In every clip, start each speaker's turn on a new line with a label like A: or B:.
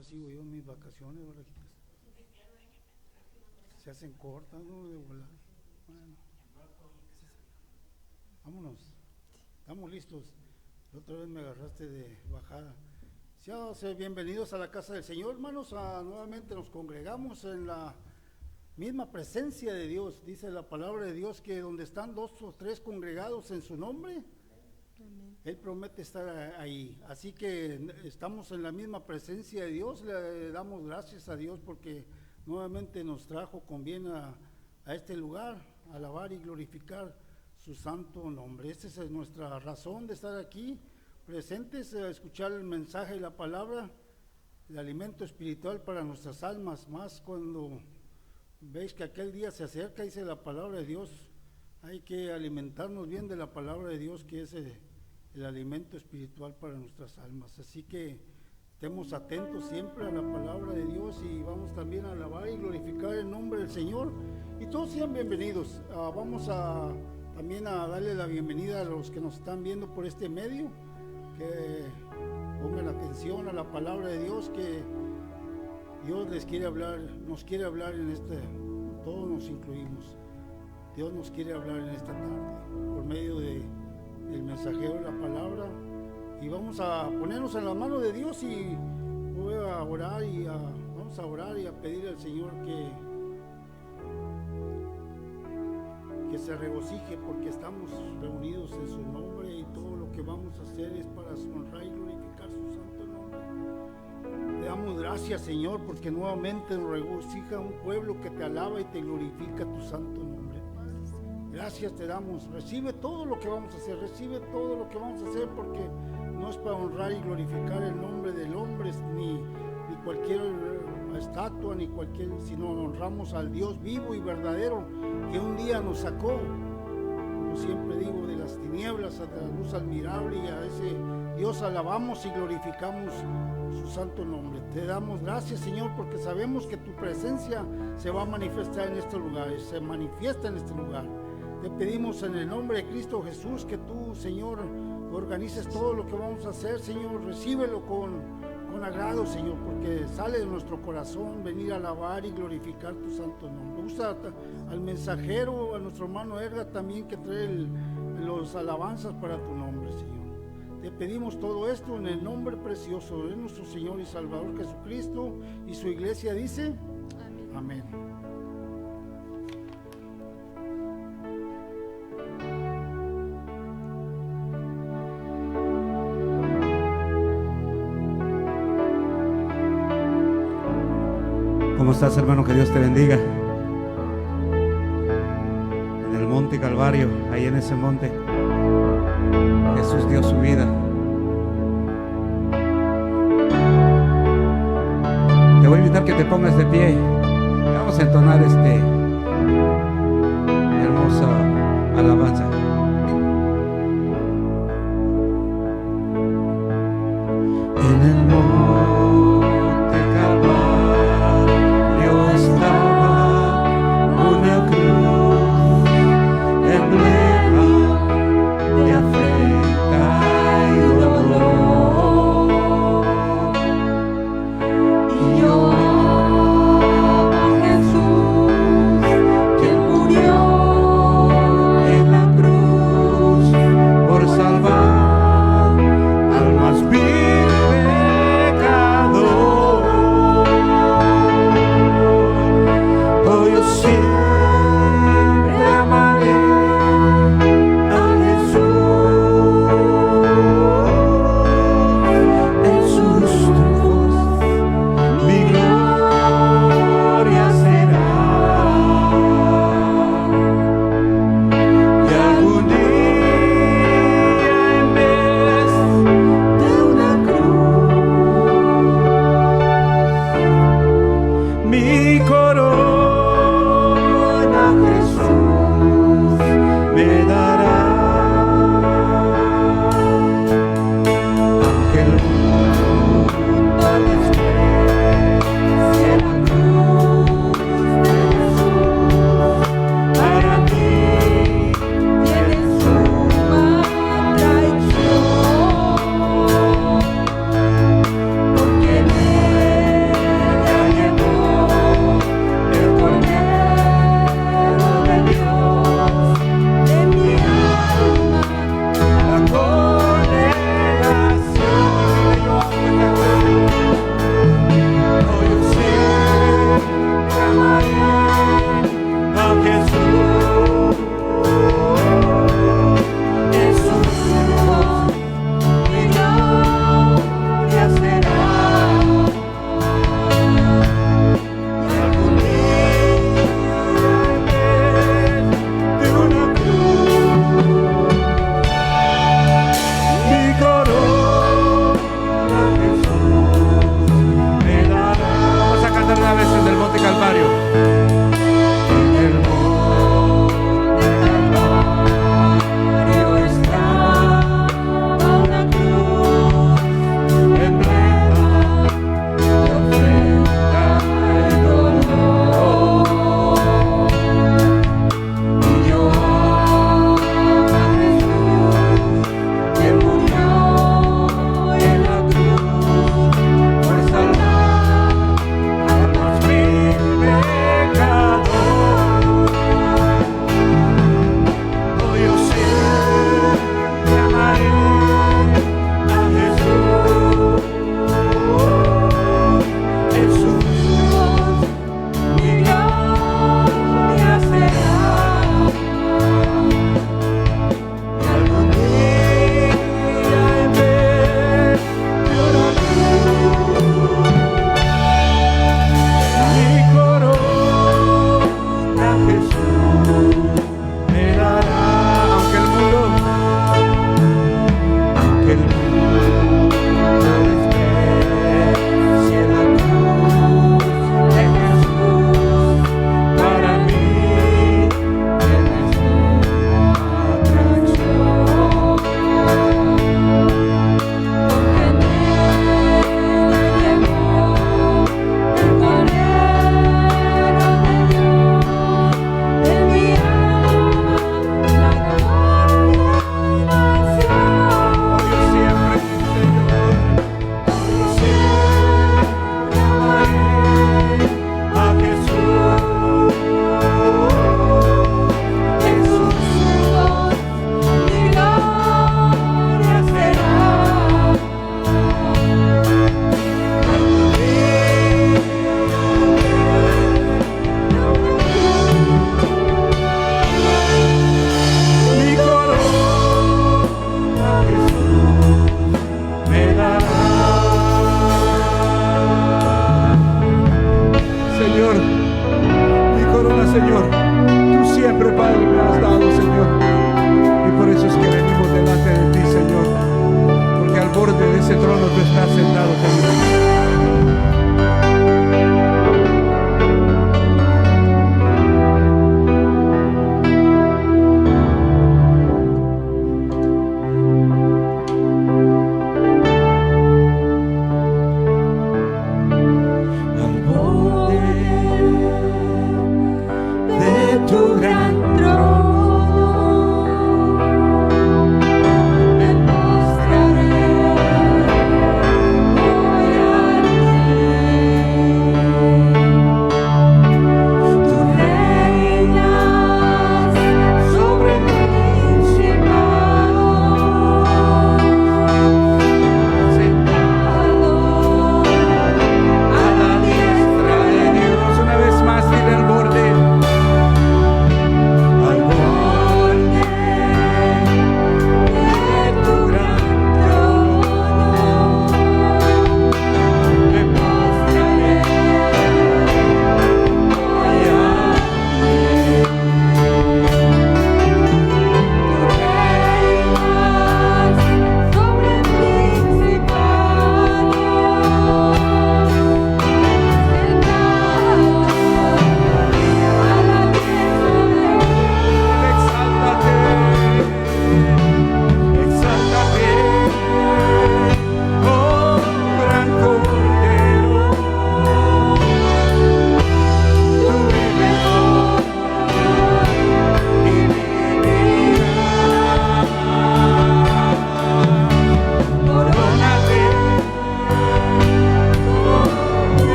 A: ahora sigo yo en mis vacaciones, barajitas. Se hacen cortas, ¿no? De volar. Bueno, vámonos. Estamos listos. La otra vez me agarraste de bajada. Bienvenidos a la casa del Señor, hermanos. Nuevamente nos congregamos en la misma presencia de Dios. Dice la palabra de Dios que donde están 2 o 3 congregados en su nombre, amén, Él promete estar ahí. Así que estamos en la misma presencia de Dios. Le damos gracias a Dios porque nuevamente nos trajo con bien a este lugar, a alabar y glorificar su santo nombre. Esta es nuestra razón de estar aquí presentes, a escuchar el mensaje y la palabra, el alimento espiritual para nuestras almas, más cuando veis que aquel día se acerca, dice la palabra de Dios. Hay que alimentarnos bien de la palabra de Dios, que es el alimento espiritual para nuestras almas. Así que estemos atentos siempre a la palabra de Dios y vamos también a alabar y glorificar el nombre del Señor. Y todos sean bienvenidos. Vamos también a darle la bienvenida a los que nos están viendo por este medio, que pongan atención a la palabra de Dios, que Dios les quiere hablar, nos quiere hablar en todos nos incluimos. Dios nos quiere hablar en esta tarde por medio del mensajero de la palabra, y vamos a ponernos en la mano de Dios y voy a orar vamos a orar y a pedir al Señor que se regocije porque estamos reunidos en su nombre y todo lo que vamos a hacer es para honrar y glorificar su santo nombre. Le damos gracias, Señor, porque nuevamente nos regocija un pueblo que te alaba y te glorifica tu santo nombre. Gracias te damos. Recibe todo lo que vamos a hacer, recibe todo lo que vamos a hacer, porque no es para honrar y glorificar el nombre del hombre ni cualquier estatua ni sino honramos al Dios vivo y verdadero que un día nos sacó, como siempre digo, de las tinieblas a la luz admirable, y a ese Dios alabamos y glorificamos su santo nombre. Te damos gracias, Señor, porque sabemos que tu presencia se va a manifestar en estos lugares, se manifiesta en este lugar. Te pedimos en el nombre de Cristo Jesús que tú, Señor, organices todo lo que vamos a hacer, Señor. Recíbelo con agrado, Señor, porque sale de nuestro corazón venir a alabar y glorificar tu santo nombre. Usa al mensajero, a nuestro hermano Edgar también, que trae los alabanzas para tu nombre, Señor. Te pedimos todo esto en el nombre precioso de nuestro Señor y Salvador Jesucristo, y su iglesia dice amén. Amén.
B: ¿Cómo estás, hermano? Que Dios te bendiga. En el monte Calvario, ahí en ese monte, Jesús dio su vida. Te voy a invitar que te pongas de pie. Vamos a entonar hermosa alabanza. En el monte Calvario salvar al más vil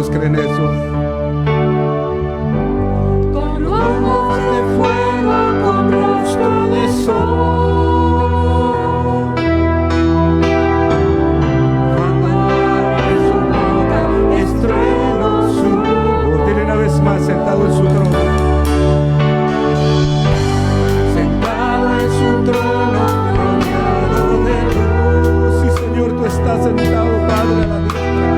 B: ¿Cuántos creen eso?
C: Con ojos de fuego, con rostro de sol. Cuando abre su boca, estruendo su voz.
B: Dile una vez más, sentado en su trono.
C: Sentado en su trono, rodeado de luz.
B: Sí, Señor, tú estás sentado, Padre, a la diestra.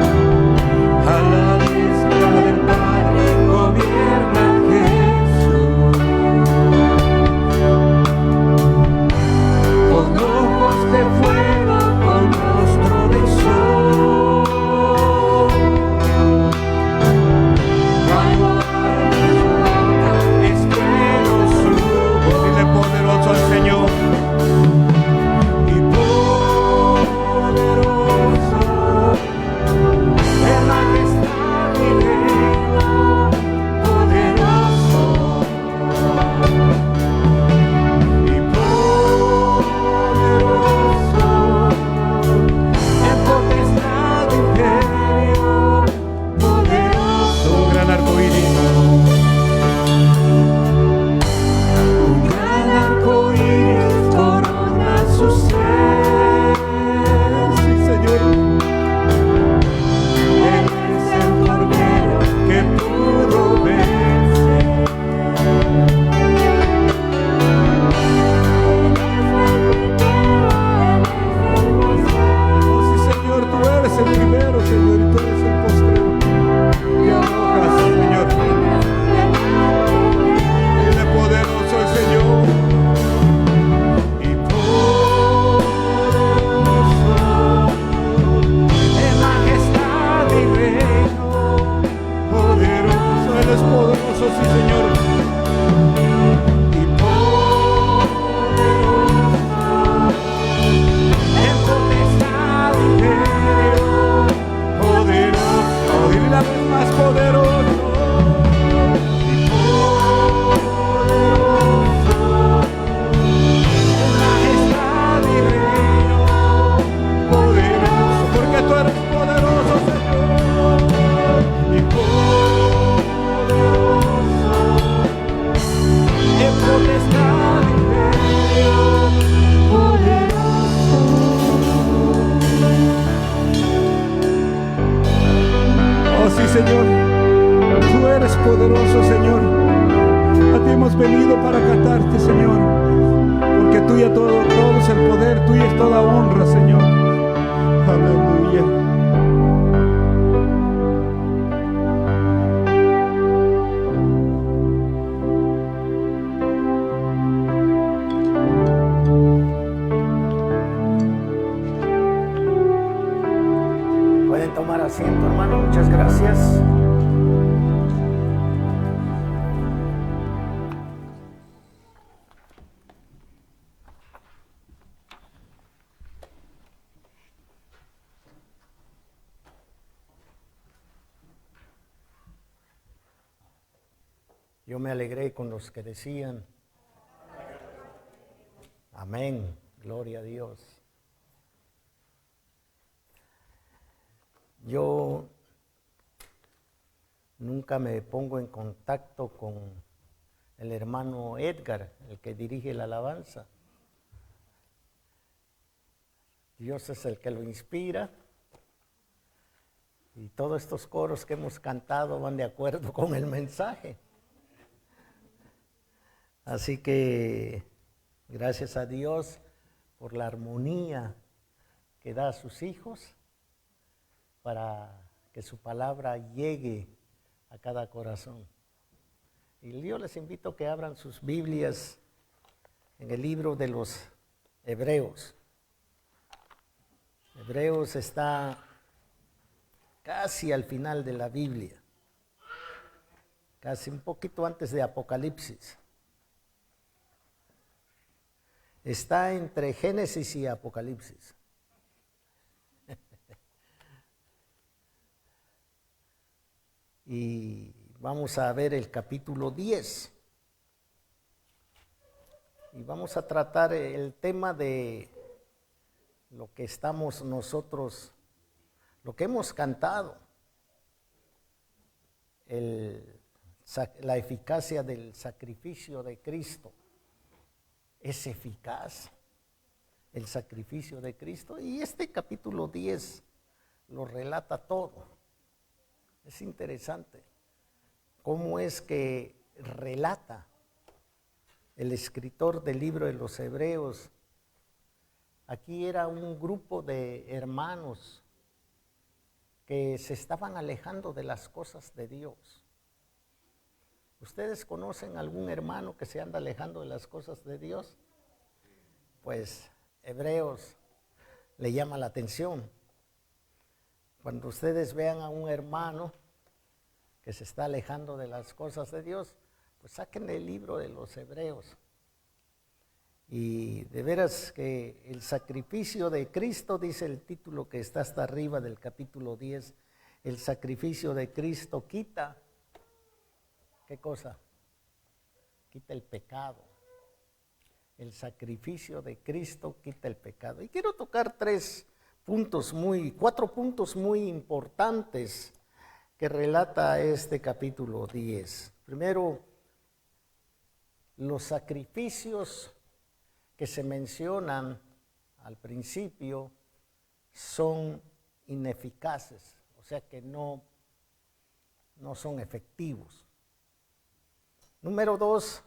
C: A la diestra del Padre gobierna Jesús. Con ojos de fuego, con rostro de sol. Cuando abre su boca, estruendo su voz.
B: Dile poderoso al Señor.
C: Y poderoso en majestad y reino, poderoso. Y poderoso en potestad y imperio, poderoso.
B: Un gran arco iris.
C: Un gran arco iris corona su ser.
B: Sí, Señor.
C: Él es el Cordero que pudo vencer.
B: Oh, sí, Señor, tú eres el primero, Señor, y tú eres el postrero. Te arrojas, Señor. Dile poderoso el Señor.
C: Y poderoso en majestad y reino,
B: Poderoso, Él es poderoso, sí, Señor.
C: y poderoso en potestad y imperio,
B: Poderoso, dile una vez más, poderoso.
C: y poderoso en majestad y reino,
B: Poderoso, porque tú eres poderoso, Señor.
C: y poderoso en potestad y imperio, poderoso.
B: Oh, sí, Señor. Tú eres poderoso, Señor. A ti hemos venido para cantarte, Señor. Porque tuya todo es el poder, tuya es toda honra, Señor. Aleluya.
D: Pueden tomar asiento, hermano. Muchas gracias. Yo me alegré con los que decían amén, gloria a Dios. Yo nunca me pongo en contacto con el hermano Edgar, el que dirige la alabanza. Dios es el que lo inspira y todos estos coros que hemos cantado van de acuerdo con el mensaje. Así que gracias a Dios por la armonía que da a sus hijos para que su palabra llegue a cada corazón. Y yo les invito a que abran sus Biblias en el libro de los Hebreos. Hebreos está casi al final de la Biblia, casi un poquito antes de Apocalipsis. Está entre Génesis y Apocalipsis. Y vamos a ver el capítulo 10. Y vamos a tratar el tema de lo que estamos nosotros, lo que hemos cantado. la eficacia del sacrificio de Cristo. Es eficaz el sacrificio de Cristo, y este capítulo 10 lo relata todo. Es interesante cómo es que relata el escritor del libro de los Hebreos. Aquí era un grupo de hermanos que se estaban alejando de las cosas de Dios. ¿Ustedes conocen algún hermano que se anda alejando de las cosas de Dios? Pues Hebreos le llama la atención. Cuando ustedes vean a un hermano que se está alejando de las cosas de Dios, pues saquen el libro de los Hebreos. Y de veras que el sacrificio de Cristo, dice el título que está hasta arriba del capítulo 10, el sacrificio de Cristo quita, ¿qué cosa? Quita el pecado. El sacrificio de Cristo quita el pecado. Y quiero tocar cuatro puntos muy importantes que relata este capítulo 10. Primero, los sacrificios que se mencionan al principio son ineficaces, o sea que no son efectivos. Número 2,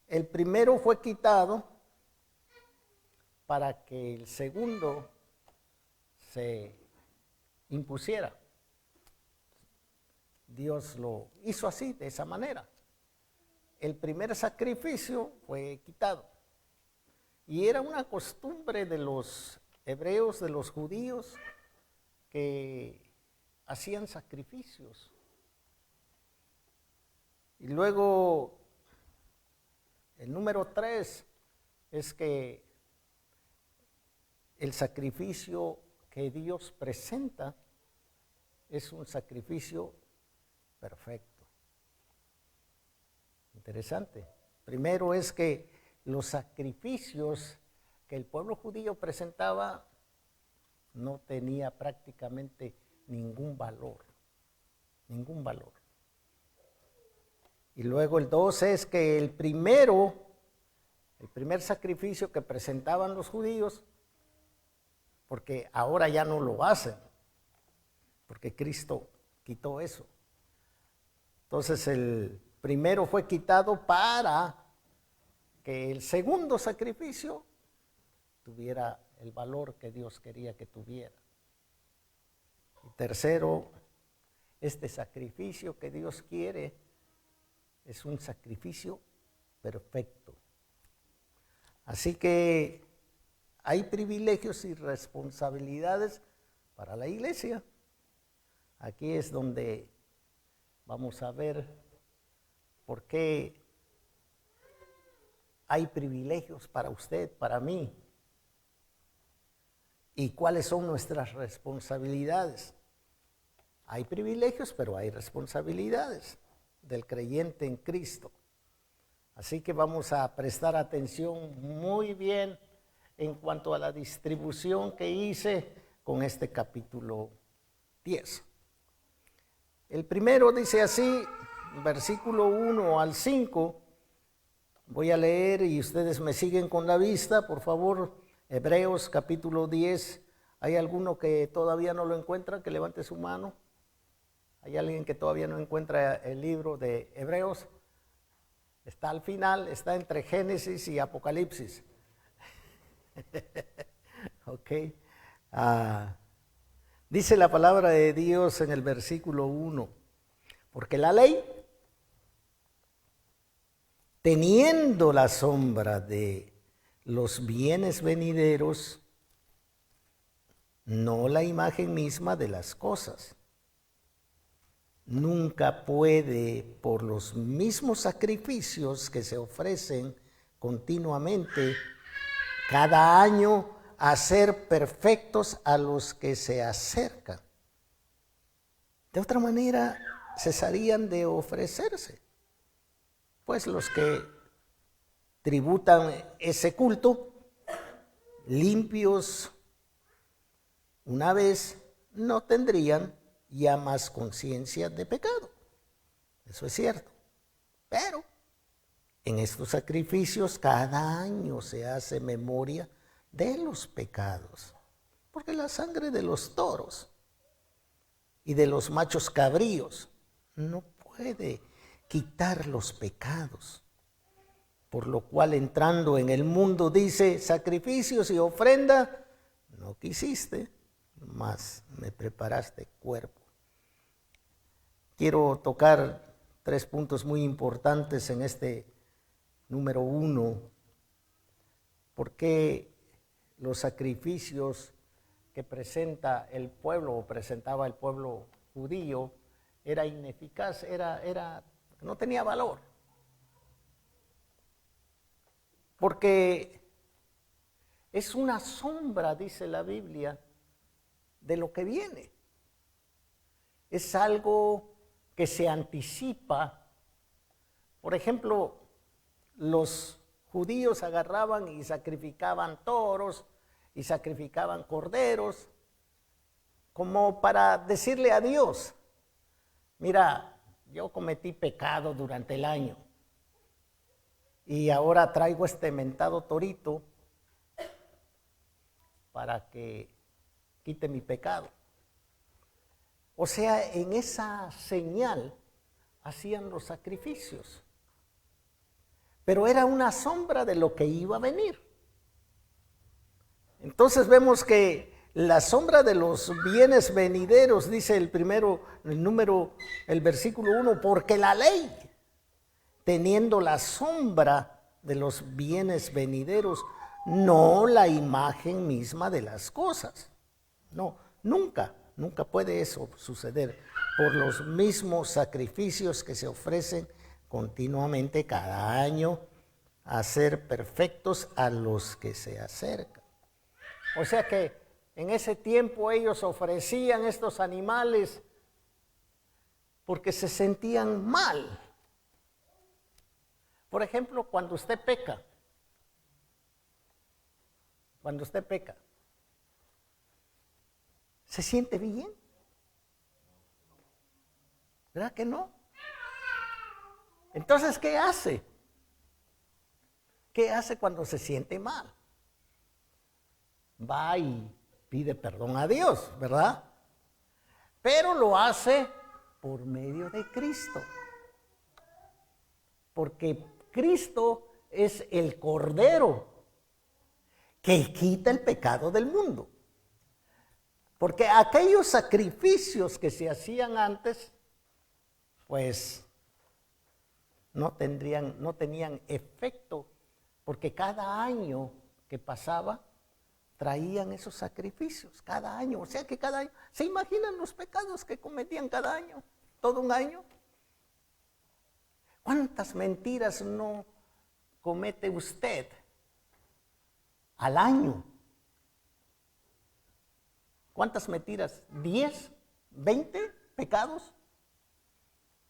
D: el primero fue quitado para que el segundo se impusiera. Dios lo hizo así, de esa manera. El primer sacrificio fue quitado. Y era una costumbre de los hebreos, de los judíos, que hacían sacrificios. Y luego, el número 3 es que el sacrificio que Dios presenta es un sacrificio perfecto. Interesante. Primero es que los sacrificios que el pueblo judío presentaba no tenía prácticamente ningún valor. Y luego el 2 es que el primer sacrificio que presentaban los judíos, porque ahora ya no lo hacen, porque Cristo quitó eso. Entonces el primero fue quitado para que el segundo sacrificio tuviera el valor que Dios quería que tuviera. Y tercero, este sacrificio que Dios quiere es un sacrificio perfecto. Así que hay privilegios y responsabilidades para la iglesia. Aquí es donde vamos a ver por qué hay privilegios para usted, para mí, y cuáles son nuestras responsabilidades. Hay privilegios, pero hay responsabilidades del creyente en Cristo. Así que vamos a prestar atención muy bien en cuanto a la distribución que hice con este capítulo 10. El primero dice así, versículo 1 al 5, voy a leer y ustedes me siguen con la vista, por favor. Hebreos capítulo 10, ¿hay alguno que todavía no lo encuentra? Que levante su mano. ¿Hay alguien que todavía no encuentra el libro de Hebreos? Está al final, está entre Génesis y Apocalipsis. Ok. Dice la palabra de Dios en el versículo 1, porque la ley, teniendo la sombra de los bienes venideros, no la imagen misma de las cosas, nunca puede, por los mismos sacrificios que se ofrecen continuamente cada año, hacer perfectos a los que se acercan. De otra manera, cesarían de ofrecerse, pues los que tributan ese culto, limpios una vez, no tendrían ya más conciencia de pecado. Eso es cierto. Pero en estos sacrificios cada año se hace memoria de los pecados. Porque la sangre de los toros y de los machos cabríos no puede quitar los pecados. Por lo cual, entrando en el mundo, dice, sacrificios y ofrenda no quisiste, mas me preparaste cuerpo. Quiero tocar 3 puntos muy importantes en este número 1. ¿Por qué los sacrificios que presenta el pueblo o presentaba el pueblo judío era ineficaz, no tenía valor? Porque es una sombra, dice la Biblia, de lo que viene. Es algo que se anticipa. Por ejemplo, los judíos agarraban y sacrificaban toros y sacrificaban corderos, como para decirle a Dios, mira, yo cometí pecado durante el año y ahora traigo este mentado torito para que quite mi pecado. O sea, en esa señal hacían los sacrificios, pero era una sombra de lo que iba a venir. Entonces vemos que la sombra de los bienes venideros, dice el versículo 1, porque la ley, teniendo la sombra de los bienes venideros, no la imagen misma de las cosas. No, nunca puede eso suceder por los mismos sacrificios que se ofrecen continuamente cada año a ser perfectos a los que se acercan. O sea que en ese tiempo ellos ofrecían estos animales porque se sentían mal. Por ejemplo, cuando usted peca, ¿se siente bien? ¿Verdad que no? Entonces, ¿qué hace? ¿Qué hace cuando se siente mal? Va y pide perdón a Dios, ¿verdad? Pero lo hace por medio de Cristo. Porque Cristo es el Cordero que quita el pecado del mundo. Porque aquellos sacrificios que se hacían antes, pues no tenían efecto, porque cada año que pasaba traían esos sacrificios, cada año. O sea que cada año, ¿se imaginan los pecados que cometían cada año? Todo un año. ¿Cuántas mentiras no comete usted al año? ¿Cuántas mentiras? ¿10? ¿20 pecados?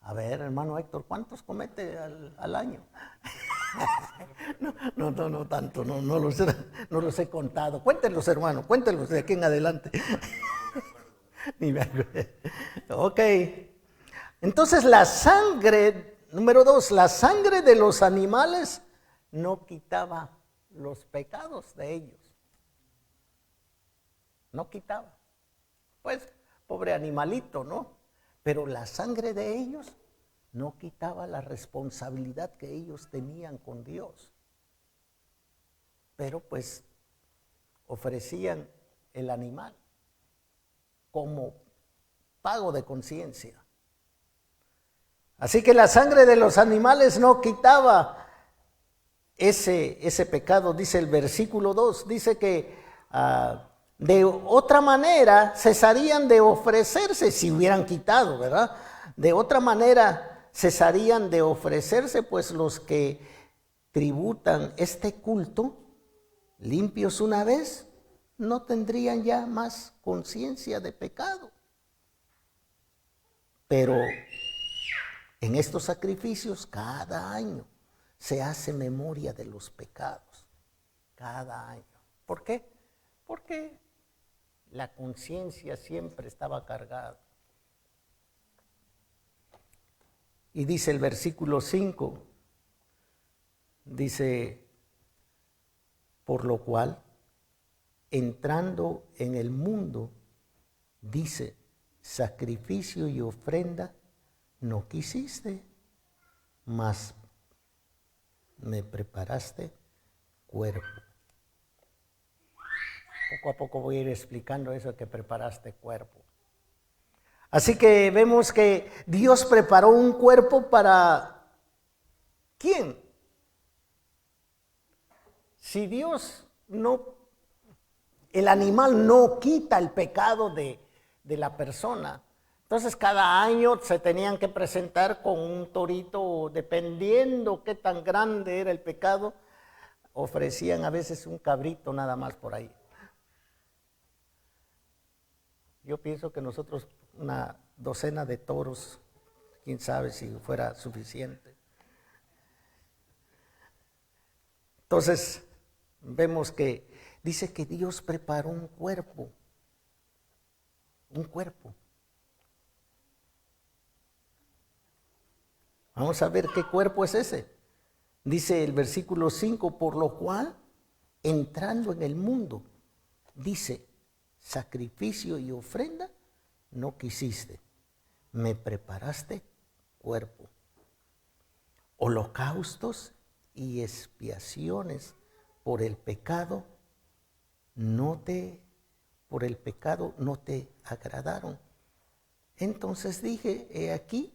D: A ver, hermano Héctor, ¿cuántos comete al año? No tanto, no los he contado. Cuéntenlos, hermano, cuéntenlos de aquí en adelante. Ni me acuerdo. Ok. Entonces la sangre, número 2, la sangre de los animales no quitaba los pecados de ellos. No quitaba. Pues, pobre animalito, ¿no? Pero la sangre de ellos no quitaba la responsabilidad que ellos tenían con Dios. Pero pues ofrecían el animal como pago de conciencia. Así que la sangre de los animales no quitaba ese pecado, dice el versículo 2, dice que de otra manera cesarían de ofrecerse si hubieran quitado, ¿verdad? De otra manera cesarían de ofrecerse, pues los que tributan este culto, limpios una vez, no tendrían ya más conciencia de pecado. Pero en estos sacrificios cada año se hace memoria de los pecados, cada año. ¿Por qué? Porque la conciencia siempre estaba cargada. Y dice el versículo 5, dice, por lo cual, entrando en el mundo, dice, sacrificio y ofrenda no quisiste, mas me preparaste cuerpo. Poco a poco voy a ir explicando eso que preparaste cuerpo. Así que vemos que Dios preparó un cuerpo para ¿quién? Si Dios no, el animal no quita el pecado de la persona, entonces cada año se tenían que presentar con un torito, dependiendo qué tan grande era el pecado, ofrecían a veces un cabrito nada más por ahí. Yo pienso que nosotros una docena de toros, quién sabe si fuera suficiente. Entonces, vemos que dice que Dios preparó un cuerpo. Un cuerpo. Vamos a ver qué cuerpo es ese. Dice el versículo 5, por lo cual, entrando en el mundo, dice, sacrificio y ofrenda no quisiste, me preparaste cuerpo. Holocaustos y expiaciones por el pecado no te agradaron. Entonces dije, he aquí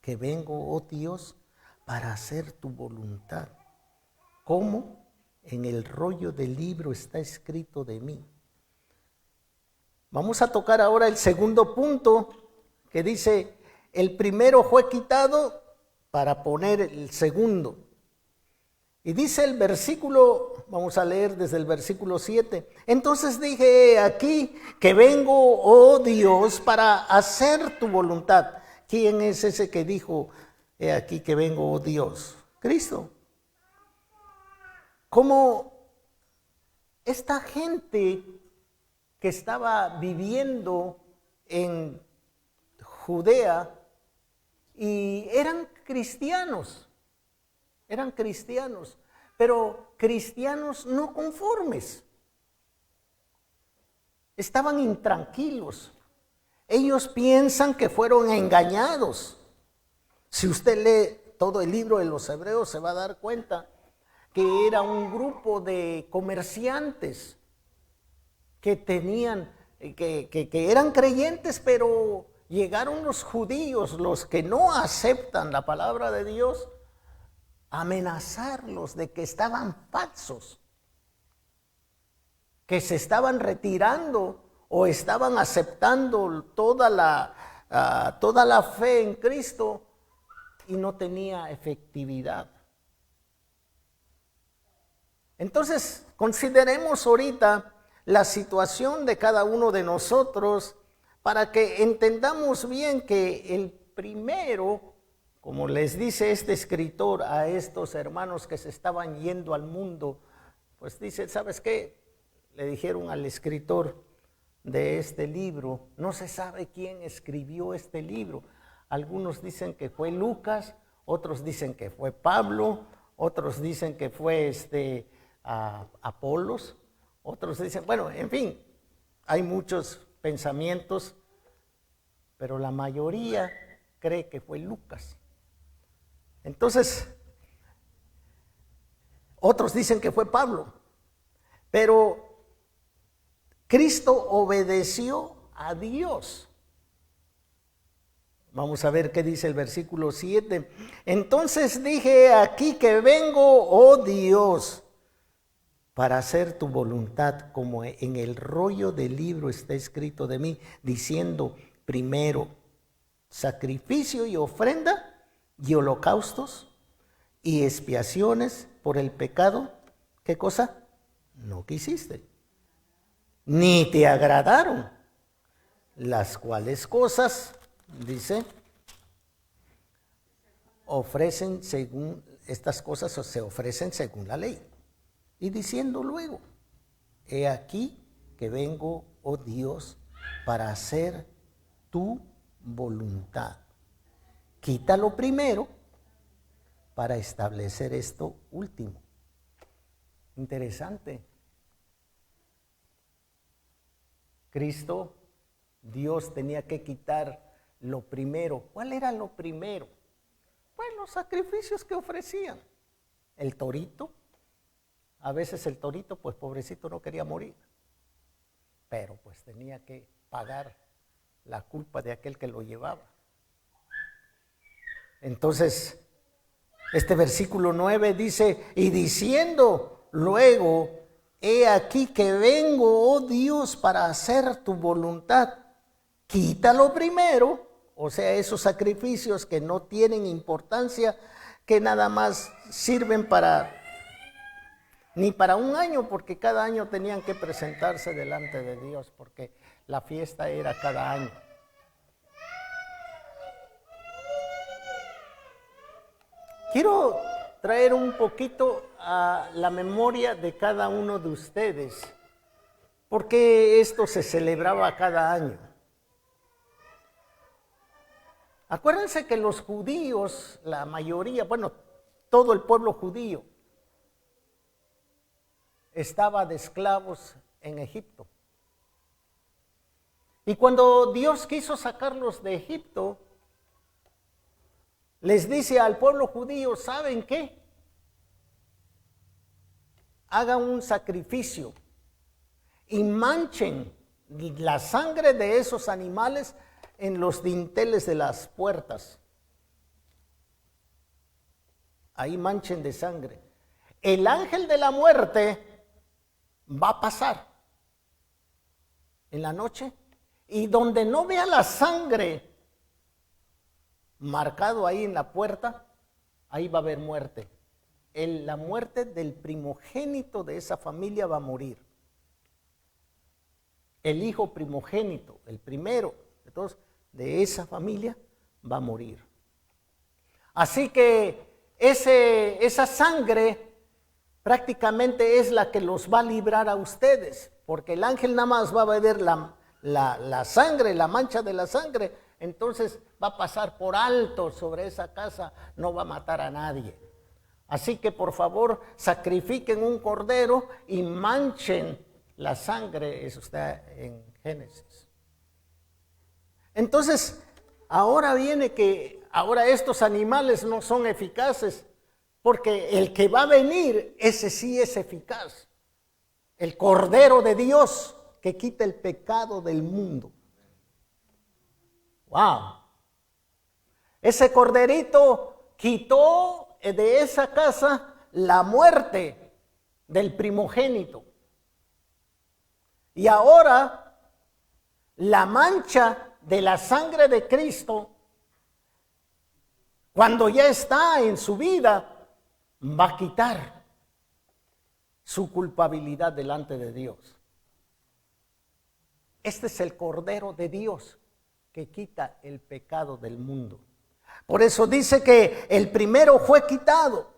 D: que vengo, oh Dios, para hacer tu voluntad, como en el rollo del libro está escrito de mí. Vamos a tocar ahora el segundo punto, que dice, el primero fue quitado para poner el segundo. Y dice el versículo, vamos a leer desde el versículo 7. Entonces dije, aquí que vengo, oh Dios, para hacer tu voluntad. ¿Quién es ese que dijo, he aquí que vengo, oh Dios? Cristo. Como esta gente que estaba viviendo en Judea y eran cristianos, pero cristianos no conformes. Estaban intranquilos. Ellos piensan que fueron engañados. Si usted lee todo el libro de los Hebreos, se va a dar cuenta que era un grupo de comerciantes que tenían, que eran creyentes, pero llegaron los judíos, los que no aceptan la palabra de Dios, a amenazarlos de que estaban falsos, que se estaban retirando o estaban aceptando toda la fe en Cristo y no tenía efectividad. Entonces, consideremos ahorita la situación de cada uno de nosotros para que entendamos bien que el primero, como les dice este escritor a estos hermanos que se estaban yendo al mundo, pues dice, ¿sabes qué? Le dijeron al escritor de este libro, no se sabe quién escribió este libro. Algunos dicen que fue Lucas, otros dicen que fue Pablo, otros dicen que fue Apolos, otros dicen, bueno, en fin, hay muchos pensamientos, pero la mayoría cree que fue Lucas. Entonces, otros dicen que fue Pablo, pero Cristo obedeció a Dios. Vamos a ver qué dice el versículo 7. Entonces dije, aquí que vengo, oh Dios, para hacer tu voluntad, como en el rollo del libro está escrito de mí, diciendo, primero, sacrificio y ofrenda, y holocaustos, y expiaciones por el pecado. ¿Qué cosa? No quisiste, ni te agradaron, las cuales cosas, dice, ofrecen según, estas cosas se ofrecen según la ley. Y diciendo luego, he aquí que vengo, oh Dios, para hacer tu voluntad. quita lo primero para establecer esto último. Interesante. Cristo, Dios tenía que quitar lo primero. ¿Cuál era lo primero? Pues los sacrificios que ofrecían. El torito. A veces el torito, pues pobrecito, no quería morir. Pero pues tenía que pagar la culpa de aquel que lo llevaba. Entonces, este versículo 9 dice, y diciendo luego, he aquí que vengo, oh Dios, para hacer tu voluntad. Quítalo primero, o sea, esos sacrificios que no tienen importancia, que nada más sirven ni para un año, porque cada año tenían que presentarse delante de Dios, porque la fiesta era cada año. Quiero traer un poquito a la memoria de cada uno de ustedes, porque esto se celebraba cada año. Acuérdense que los judíos, la mayoría, bueno, todo el pueblo judío, estaba de esclavos en Egipto. Y cuando Dios quiso sacarlos de Egipto, les dice al pueblo judío, ¿saben qué? Hagan un sacrificio y manchen la sangre de esos animales en los dinteles de las puertas. Ahí manchen de sangre. El ángel de la muerte va a pasar en la noche y donde no vea la sangre marcado ahí en la puerta, ahí va a haber muerte. La muerte del primogénito de esa familia va a morir. El hijo primogénito, el primero de todos, de esa familia va a morir. Así que esa sangre prácticamente es la que los va a librar a ustedes, porque el ángel nada más va a ver la sangre, la mancha de la sangre, entonces va a pasar por alto sobre esa casa, no va a matar a nadie. Así que por favor sacrifiquen un cordero y manchen la sangre, eso está en Génesis. Entonces, ahora viene que ahora estos animales no son eficaces, porque el que va a venir, ese sí es eficaz. El Cordero de Dios que quita el pecado del mundo. ¡Wow! Ese corderito quitó de esa casa la muerte del primogénito. Y ahora la mancha de la sangre de Cristo, cuando ya está en su vida, va a quitar su culpabilidad delante de Dios. Este es el Cordero de Dios que quita el pecado del mundo. Por eso dice que el primero fue quitado.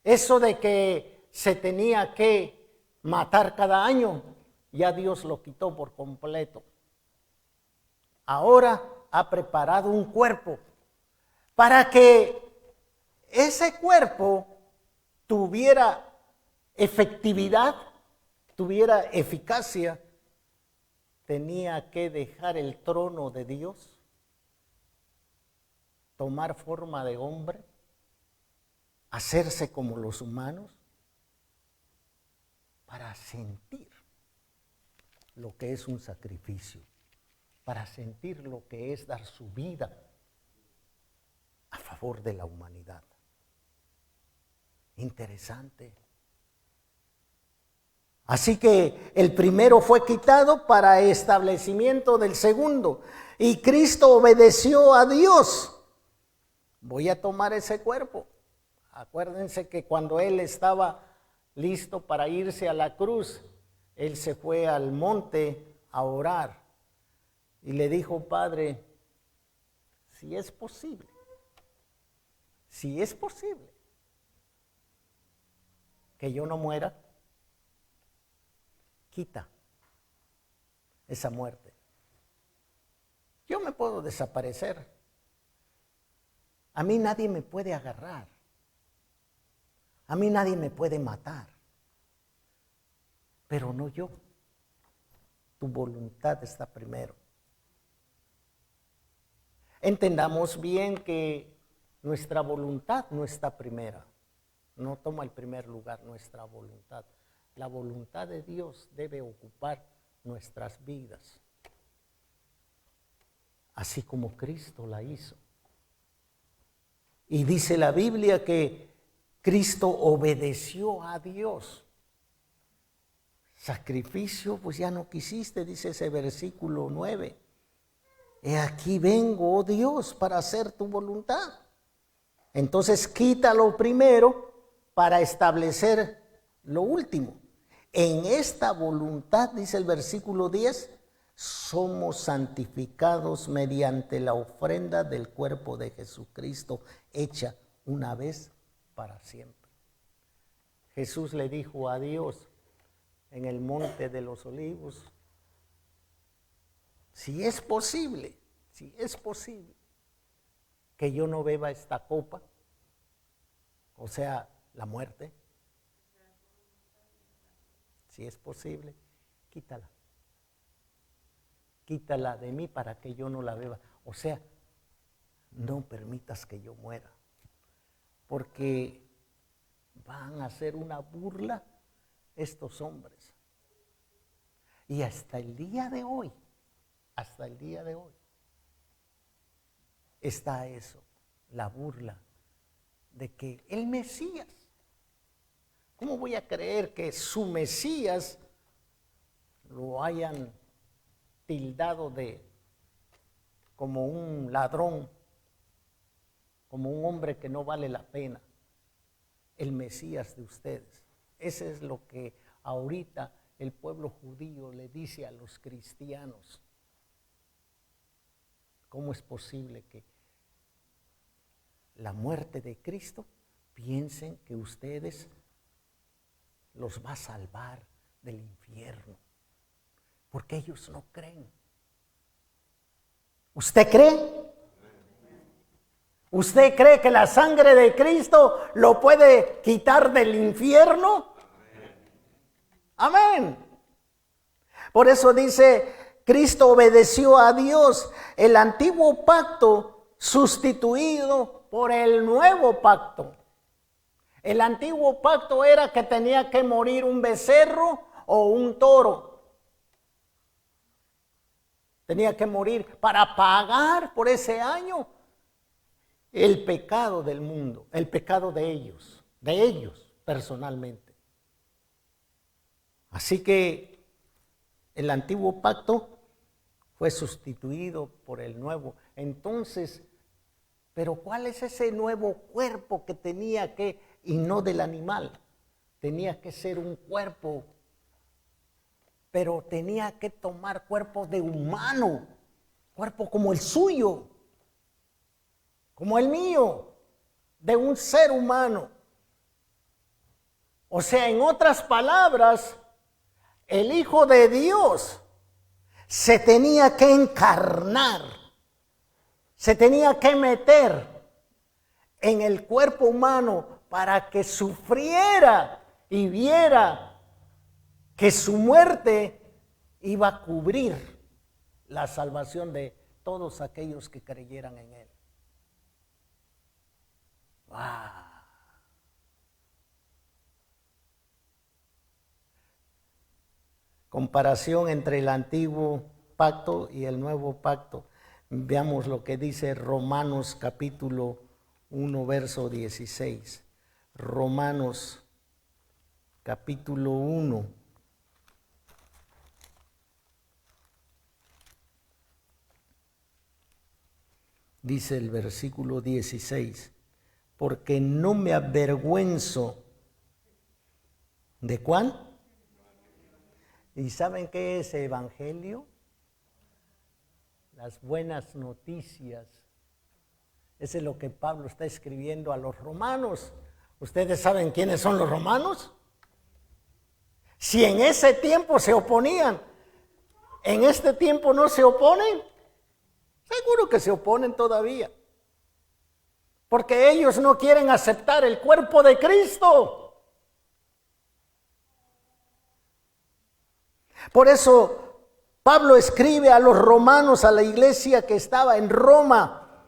D: Eso de que se tenía que matar cada año, ya Dios lo quitó por completo. Ahora ha preparado un cuerpo para que ese cuerpo tuviera efectividad, tuviera eficacia. Tenía que dejar el trono de Dios, tomar forma de hombre, hacerse como los humanos, para sentir lo que es un sacrificio, para sentir lo que es dar su vida a favor de la humanidad. Interesante. Así que el primero fue quitado para establecimiento del segundo. Y Cristo obedeció a Dios. Voy a tomar ese cuerpo. Acuérdense que cuando Él estaba listo para irse a la cruz, Él se fue al monte a orar. Y le dijo, Padre, si es posible, que yo no muera, quita esa muerte. Yo me puedo desaparecer, A mí nadie me puede agarrar. A mí nadie me puede matar. Pero no yo. Tu voluntad está primero. Entendamos bien que nuestra voluntad no está primera. No toma el primer lugar nuestra voluntad. La voluntad de Dios debe ocupar nuestras vidas. Así como Cristo la hizo. Y dice la Biblia que Cristo obedeció a Dios. Sacrificio, pues ya no quisiste, dice ese versículo 9. He aquí vengo, oh Dios, para hacer tu voluntad. Entonces quítalo primero para establecer lo último. En esta voluntad, dice el versículo 10, somos santificados mediante la ofrenda del cuerpo de Jesucristo, hecha una vez para siempre. Jesús le dijo a Dios en el monte de los olivos, si es posible, que yo no beba esta copa, o sea, la muerte, si es posible, quítala. Quítala de mí para que yo no la beba. O sea, no permitas que yo muera, porque van a hacer una burla estos hombres. Y hasta el día de hoy, está eso, la burla de que el Mesías, ¿cómo voy a creer que su Mesías lo hayan tildado de como un ladrón, como un hombre que no vale la pena? El Mesías de ustedes. Ese es lo que ahorita el pueblo judío le dice a los cristianos. ¿Cómo es posible que la muerte de Cristo piensen que ustedes los va a salvar del infierno? Porque ellos no creen. ¿Usted cree? ¿Usted cree que la sangre de Cristo lo puede quitar del infierno? Amén. Por eso dice, Cristo obedeció a Dios, el antiguo pacto sustituido por el nuevo pacto. El antiguo pacto era que tenía que morir un becerro o un toro. Tenía que morir para pagar por ese año el pecado del mundo, el pecado de ellos personalmente. Así que el antiguo pacto fue sustituido por el nuevo. Entonces, pero ¿cuál es ese nuevo cuerpo que tenía que, y no del animal? Tenía que ser un cuerpo, pero tenía que tomar cuerpo de humano, cuerpo como el suyo, como el mío, de un ser humano. O sea, en otras palabras, el Hijo de Dios se tenía que encarnar, se tenía que meter en el cuerpo humano para que sufriera y viera que su muerte iba a cubrir la salvación de todos aquellos que creyeran en él. ¡Wow! Comparación entre el antiguo pacto y el nuevo pacto. Veamos lo que dice Romanos capítulo 1, verso 16. Romanos capítulo 1. Dice el versículo 16. Porque no me avergüenzo. ¿De cuál? ¿Y saben qué es evangelio? Las buenas noticias. Eso es lo que Pablo está escribiendo a los romanos. ¿Ustedes saben quiénes son los romanos? Si en ese tiempo se oponían, ¿en este tiempo no se oponen? Seguro que se oponen todavía. porque ellos no quieren aceptar el cuerpo de Cristo. Por eso Pablo escribe a los romanos, a la iglesia que estaba en Roma: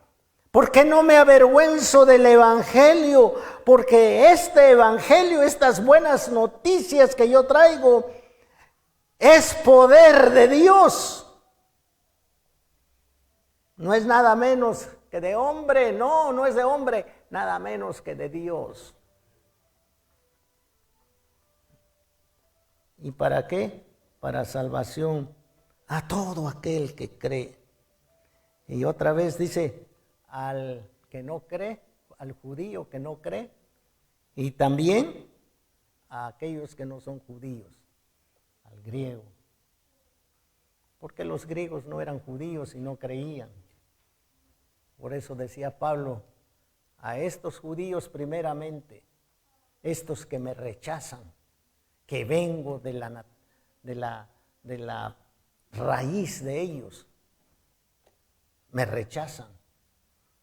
D: porque no me avergüenzo del evangelio, porque este evangelio, estas buenas noticias que yo traigo, es poder de Dios. No es nada menos que de hombre, no es de hombre, nada menos que de Dios. ¿Y para qué? Para salvación a todo aquel que cree. Y otra vez dice, al que no cree, al judío que no cree, y también a aquellos que no son judíos, al griego. Porque los griegos no eran judíos y no creían. Por eso decía Pablo, a estos judíos primeramente, estos que me rechazan, que vengo de la raíz de ellos, me rechazan.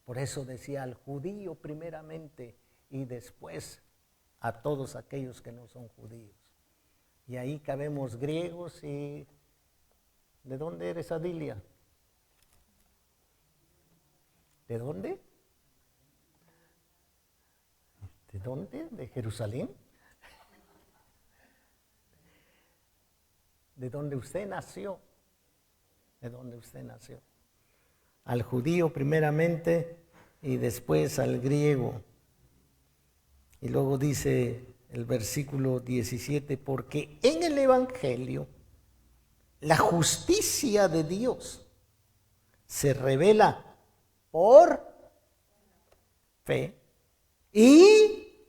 D: Por eso decía al judío primeramente y después a todos aquellos que no son judíos. Y ahí cabemos griegos y... ¿De dónde eres, Adilia? ¿De dónde? ¿De dónde? ¿De Jerusalén? ¿De dónde usted nació? ¿De dónde usted nació? Al judío primeramente y después al griego. Y luego dice el versículo 17, porque en el evangelio la justicia de Dios se revela por fe y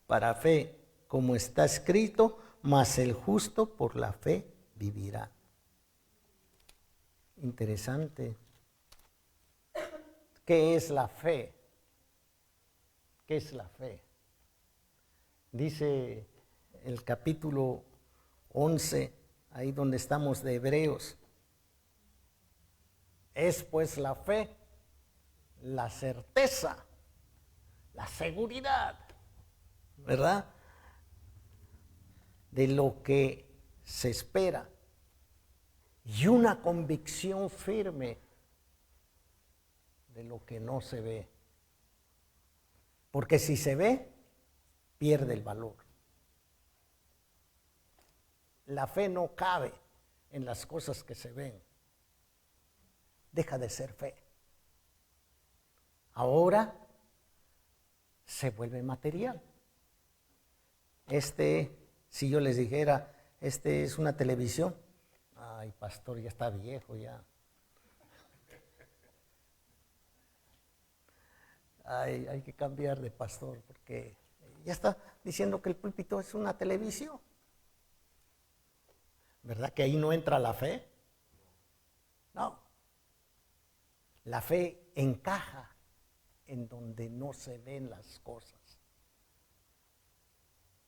D: para fe, como está escrito, mas el justo por la fe vivirá. Interesante. ¿Qué es la fe? ¿Qué es la fe? Dice el capítulo 11, ahí donde estamos de Hebreos. Es pues la fe, la certeza, la seguridad, ¿verdad? De lo que se espera y una convicción firme de lo que no se ve. Porque si se ve, pierde el valor. La fe no cabe en las cosas que se ven. Deja de ser fe. Ahora se vuelve material. Si yo les dijera, es una televisión. Ay, pastor, ya está viejo ya. Ay, hay que cambiar de pastor porque ya está diciendo que el púlpito es una televisión. ¿Verdad que ahí no entra la fe? No. La fe encaja en donde no se ven las cosas.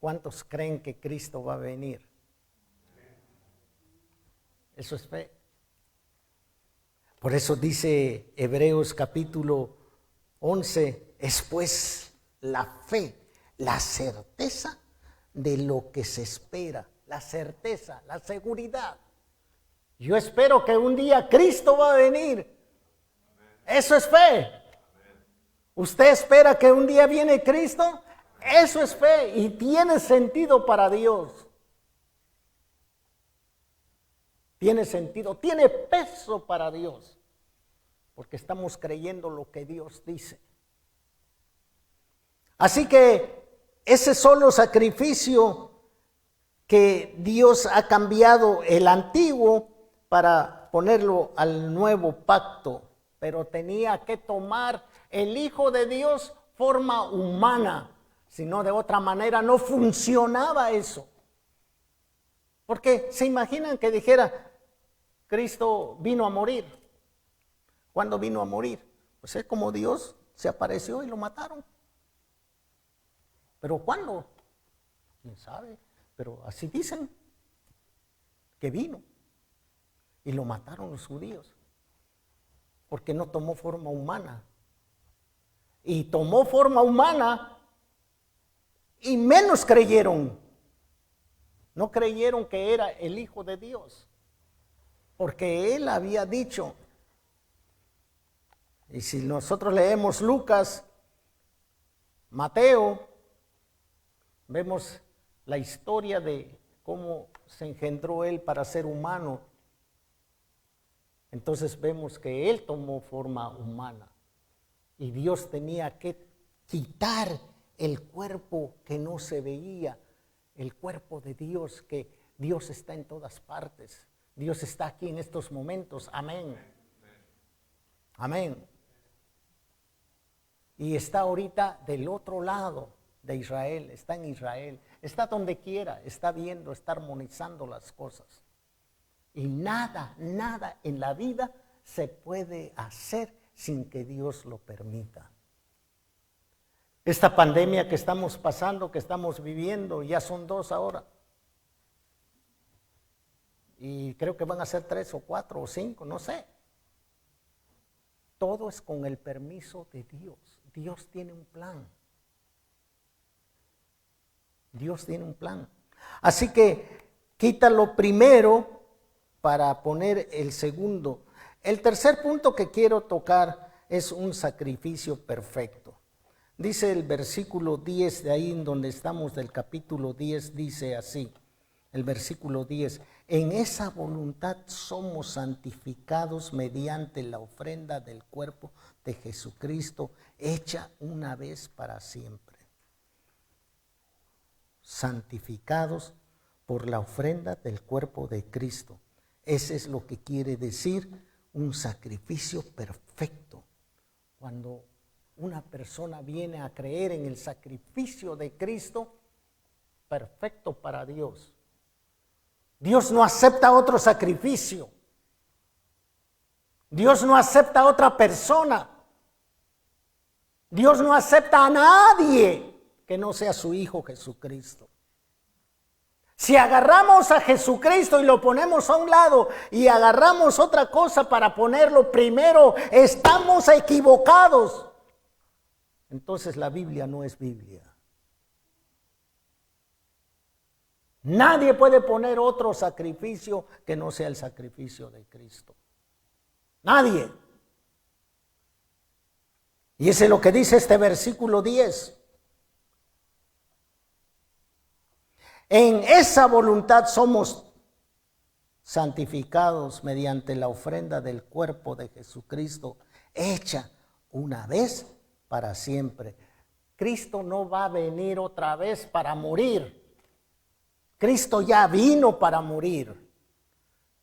D: ¿Cuántos creen que Cristo va a venir? Eso es fe. Por eso dice Hebreos capítulo 11, es pues la fe, la certeza de lo que se espera, la certeza, la seguridad. Yo espero que un día Cristo va a venir. Eso es fe. ¿Usted espera que un día viene Cristo? Eso es fe y tiene sentido para Dios. Tiene sentido, tiene peso para Dios. Porque estamos creyendo lo que Dios dice. Así que ese solo sacrificio que Dios ha cambiado el antiguo para ponerlo al nuevo pacto, pero tenía que tomar el Hijo de Dios forma humana, si no de otra manera no funcionaba eso. Porque se imaginan que dijera, Cristo vino a morir. ¿Cuándo vino a morir? Pues es como Dios se apareció y lo mataron. ¿Pero cuándo? ¿Quién sabe? Pero así dicen que vino y lo mataron los judíos porque no tomó forma humana. y tomó forma humana, y menos creyeron. No creyeron que era el Hijo de Dios, porque Él había dicho. Y si nosotros leemos Lucas, Mateo, vemos la historia de cómo se engendró Él para ser humano. Entonces vemos que Él tomó forma humana y Dios tenía que quitar el cuerpo que no se veía, el cuerpo de Dios, que Dios está en todas partes. Dios está aquí en estos momentos. Amén. Amén. Y está ahorita del otro lado de Israel, está en Israel, está donde quiera, está viendo, está armonizando las cosas. Y nada en la vida se puede hacer sin que Dios lo permita. Esta pandemia que estamos pasando, que estamos viviendo, ya son 2 ahora. Y creo que van a ser 3 o 4 o 5, no sé. Todo es con el permiso de Dios. Dios tiene un plan. Dios tiene un plan. Así que quita lo primero para poner el segundo. El tercer punto que quiero tocar es un sacrificio perfecto. Dice el versículo 10 de ahí en donde estamos del capítulo 10, dice así, el versículo 10, en esa voluntad somos santificados mediante la ofrenda del cuerpo de Jesucristo, hecha una vez para siempre. Santificados por la ofrenda del cuerpo de Cristo. Ese es lo que quiere decir un sacrificio perfecto. Cuando una persona viene a creer en el sacrificio de Cristo, perfecto para Dios. Dios no acepta otro sacrificio. Dios no acepta a otra persona. Dios no acepta a nadie que no sea su Hijo Jesucristo. Si agarramos a Jesucristo y lo ponemos a un lado y agarramos otra cosa para ponerlo primero, estamos equivocados. Entonces la Biblia no es Biblia. Nadie puede poner otro sacrificio que no sea el sacrificio de Cristo. Nadie. Y ese es lo que dice este versículo 10. En esa voluntad somos santificados mediante la ofrenda del cuerpo de Jesucristo, hecha una vez para siempre. Cristo no va a venir otra vez para morir. Cristo ya vino para morir.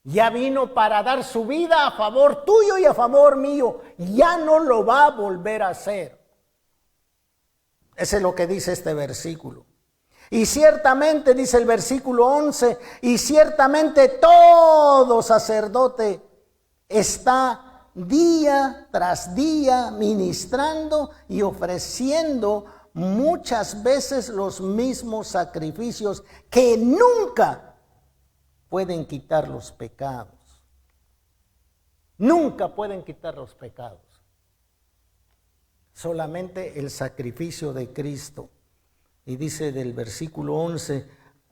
D: Ya vino para dar su vida a favor tuyo y a favor mío. Ya no lo va a volver a hacer. Ese es lo que dice este versículo. Y ciertamente, dice el versículo 11, y ciertamente todo sacerdote está día tras día ministrando y ofreciendo muchas veces los mismos sacrificios que nunca pueden quitar los pecados. Nunca pueden quitar los pecados. Solamente el sacrificio de Cristo. Y dice del versículo 11,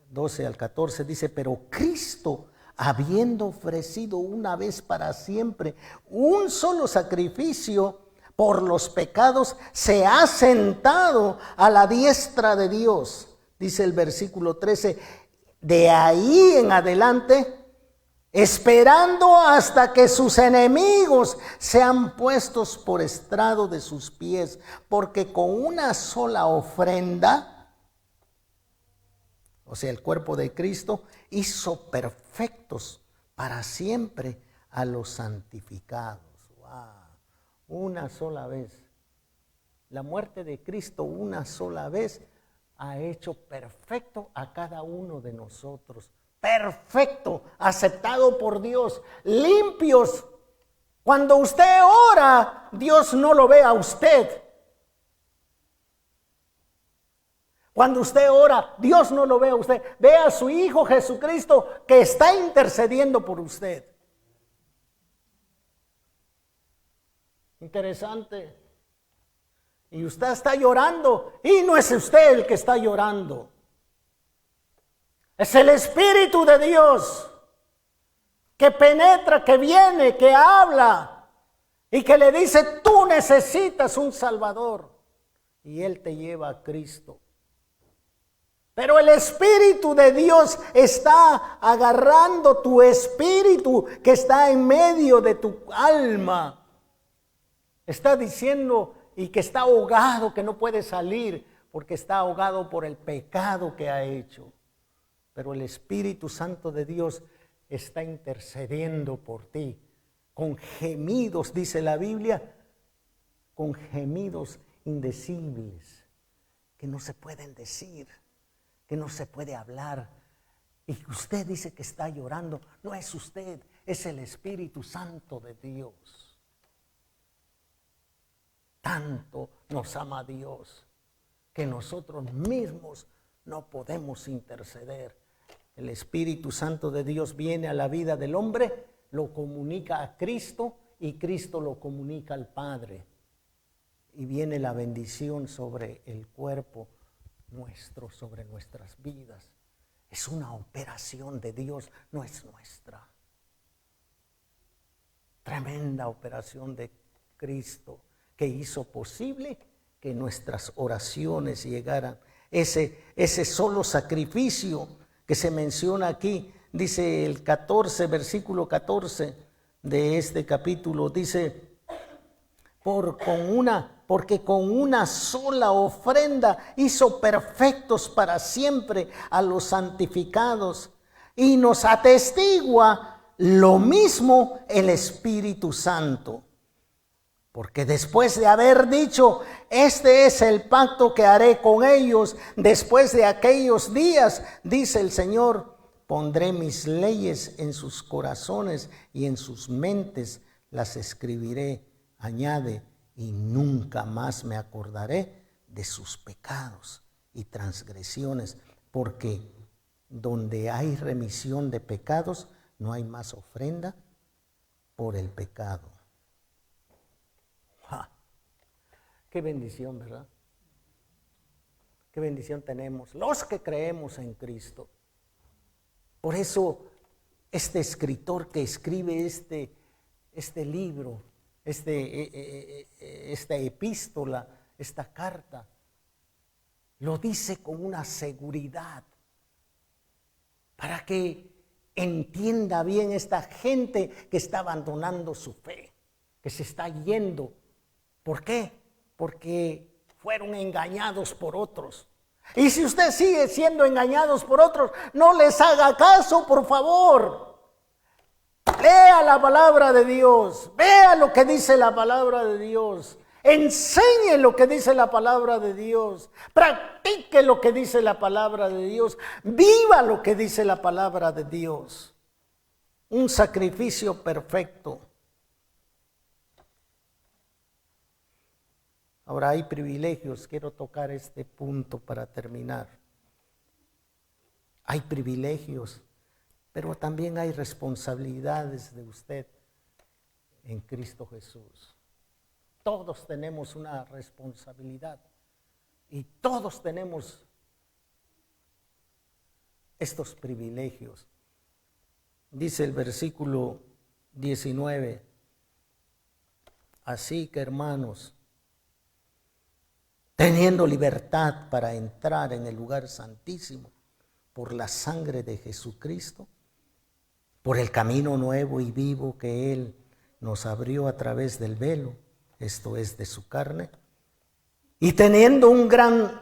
D: 12 al 14, dice, pero Cristo, habiendo ofrecido una vez para siempre un solo sacrificio por los pecados, se ha sentado a la diestra de Dios. Dice el versículo 13, de ahí en adelante, esperando hasta que sus enemigos sean puestos por estrado de sus pies, porque con una sola ofrenda, o sea, el cuerpo de Cristo, hizo perfectos para siempre a los santificados. Wow. Una sola vez. La muerte de Cristo una sola vez ha hecho perfecto a cada uno de nosotros. Perfecto, aceptado por Dios, limpios. Cuando usted ora, Dios no lo ve a usted. Cuando usted ora, Dios no lo ve a usted. Ve a su Hijo Jesucristo que está intercediendo por usted. Interesante. Y usted está llorando y no es usted el que está llorando. Es el Espíritu de Dios que penetra, que viene, que habla y que le dice: tú necesitas un Salvador. Y Él te lleva a Cristo. Pero el Espíritu de Dios está agarrando tu espíritu que está en medio de tu alma. Está diciendo y que está ahogado, que no puede salir porque está ahogado por el pecado que ha hecho. Pero el Espíritu Santo de Dios está intercediendo por ti con gemidos, dice la Biblia, con gemidos indecibles que no se pueden decir, que no se puede hablar. Y usted dice que está llorando. No es usted, es el Espíritu Santo de Dios. Tanto nos ama Dios que nosotros mismos no podemos interceder. El Espíritu Santo de Dios viene a la vida del hombre, lo comunica a Cristo y Cristo lo comunica al Padre. Y viene la bendición sobre el cuerpo nuestro, sobre nuestras vidas. Es una operación de Dios, no es nuestra. Tremenda operación de Cristo que hizo posible que nuestras oraciones llegaran. Ese solo sacrificio que se menciona aquí, dice el 14, versículo 14 de este capítulo, dice: porque con una sola ofrenda hizo perfectos para siempre a los santificados, y nos atestigua lo mismo el Espíritu Santo. Porque después de haber dicho: este es el pacto que haré con ellos después de aquellos días, dice el Señor, pondré mis leyes en sus corazones y en sus mentes las escribiré. Añade: y nunca más me acordaré de sus pecados y transgresiones, porque donde hay remisión de pecados, no hay más ofrenda por el pecado. ¡Ja! Qué bendición, ¿verdad? Qué bendición tenemos los que creemos en Cristo. Por eso este escritor que escribe este libro, esta epístola, esta carta, lo dice con una seguridad para que entienda bien esta gente que está abandonando su fe, que se está yendo. ¿Por qué? Porque fueron engañados por otros. Y si usted sigue siendo engañados por otros, no les haga caso, por favor. Lea la palabra de Dios, vea lo que dice la palabra de Dios, enseñe lo que dice la palabra de Dios, practique lo que dice la palabra de Dios, viva lo que dice la palabra de Dios. Un sacrificio perfecto. Ahora hay privilegios, quiero tocar este punto para terminar. Hay privilegios, pero también hay responsabilidades de usted en Cristo Jesús. Todos tenemos una responsabilidad y todos tenemos estos privilegios. Dice el versículo 19, así que hermanos, teniendo libertad para entrar en el lugar santísimo por la sangre de Jesucristo, por el camino nuevo y vivo que Él nos abrió a través del velo, esto es de su carne, y teniendo un gran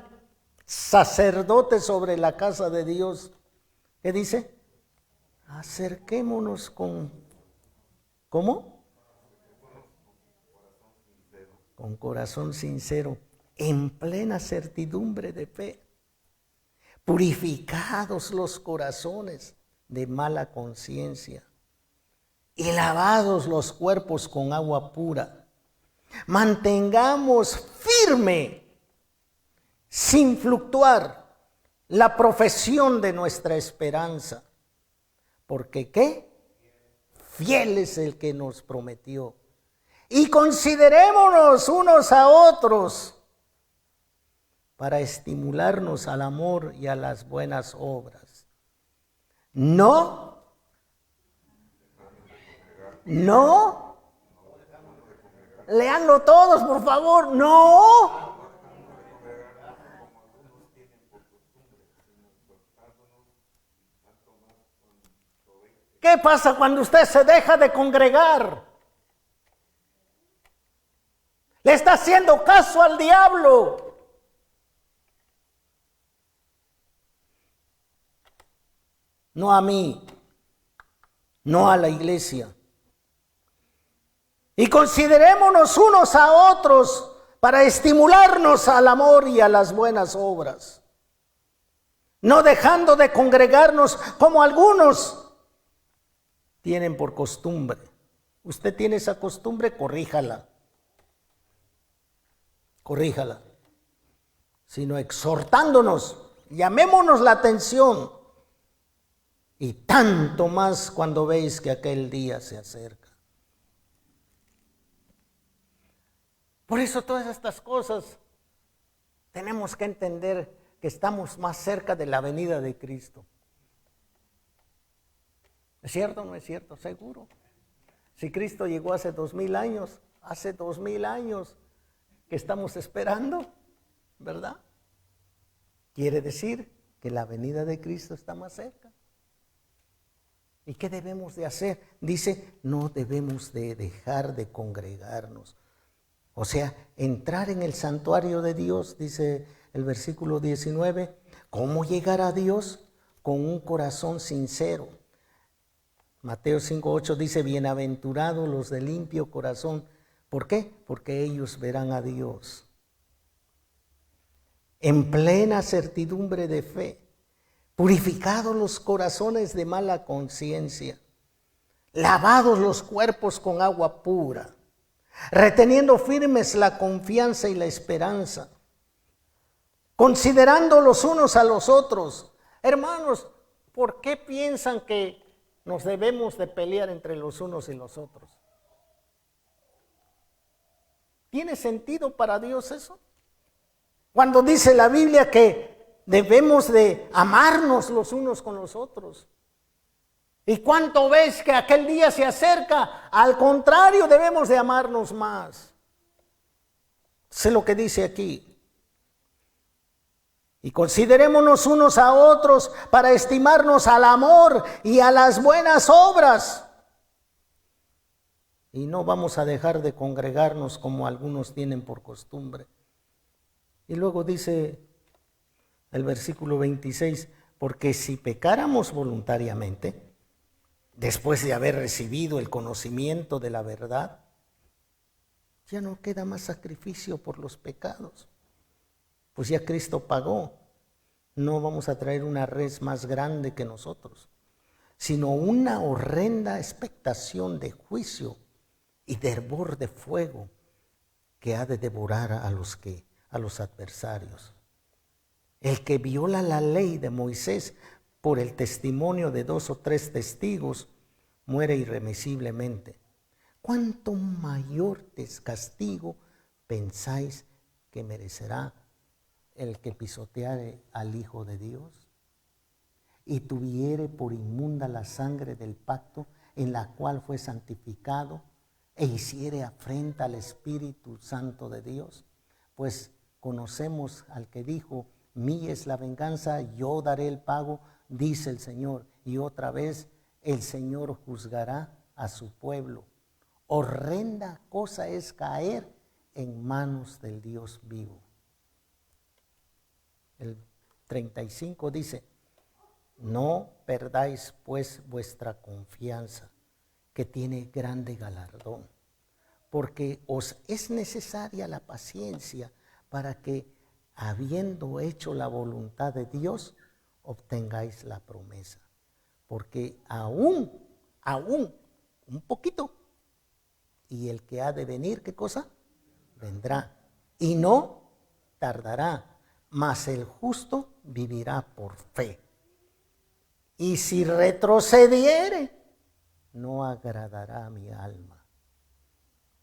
D: sacerdote sobre la casa de Dios, ¿qué dice? Acerquémonos con, ¿cómo? Con corazón sincero, en plena certidumbre de fe, purificados los corazones de mala conciencia y lavados los cuerpos con agua pura. Mantengamos firme, sin fluctuar, la profesión de nuestra esperanza. Porque ¿qué? Fiel es el que nos prometió. Y considerémonos unos a otros para estimularnos al amor y a las buenas obras. No. Leanlo todos, por favor. No. ¿Qué pasa cuando usted se deja de congregar? Le está haciendo caso al diablo. No a mí, no a la iglesia. Y considerémonos unos a otros para estimularnos al amor y a las buenas obras. No dejando de congregarnos como algunos tienen por costumbre. Usted tiene esa costumbre, corríjala. Corríjala. Sino exhortándonos, llamémonos la atención. Y tanto más cuando veis que aquel día se acerca. Por eso todas estas cosas tenemos que entender que estamos más cerca de la venida de Cristo. ¿Es cierto o no es cierto? Seguro. Si Cristo llegó hace 2000 años, que estamos esperando, ¿verdad? Quiere decir que la venida de Cristo está más cerca. ¿Y qué debemos de hacer? Dice, no debemos de dejar de congregarnos. O sea, entrar en el santuario de Dios, dice el versículo 19, ¿cómo llegar a Dios? Con un corazón sincero. Mateo 5:8 dice, bienaventurados los de limpio corazón. ¿Por qué? Porque ellos verán a Dios. En plena certidumbre de fe, purificados los corazones de mala conciencia, lavados los cuerpos con agua pura, reteniendo firmes la confianza y la esperanza, considerando los unos a los otros. Hermanos, ¿por qué piensan que nos debemos de pelear entre los unos y los otros? ¿Tiene sentido para Dios eso? Cuando dice la Biblia que debemos de amarnos los unos con los otros. ¿Y cuánto ves que aquel día se acerca? Al contrario, debemos de amarnos más. Sé lo que dice aquí. Y considerémonos unos a otros para estimarnos al amor y a las buenas obras. Y no vamos a dejar de congregarnos como algunos tienen por costumbre. Y luego dice el versículo 26, porque si pecáramos voluntariamente, después de haber recibido el conocimiento de la verdad, ya no queda más sacrificio por los pecados. Pues ya Cristo pagó. No vamos a traer una res más grande que nosotros, sino una horrenda expectación de juicio y de hervor de fuego que ha de devorar a los adversarios. El que viola la ley de Moisés por el testimonio de 2 o 3 testigos muere irremisiblemente. ¿Cuánto mayor castigo pensáis que merecerá el que pisoteare al Hijo de Dios y tuviere por inmunda la sangre del pacto en la cual fue santificado e hiciere afrenta al Espíritu Santo de Dios? Pues conocemos al que dijo, mía es la venganza, yo daré el pago, dice el Señor. Y otra vez el Señor juzgará a su pueblo. Horrenda cosa es caer en manos del Dios vivo. El 35 dice, no perdáis pues vuestra confianza, que tiene grande galardón, porque os es necesaria la paciencia para que, habiendo hecho la voluntad de Dios, obtengáis la promesa. Porque aún, un poquito, y el que ha de venir, ¿qué cosa? Vendrá, y no tardará, mas el justo vivirá por fe. Y si retrocediere, no agradará a mi alma.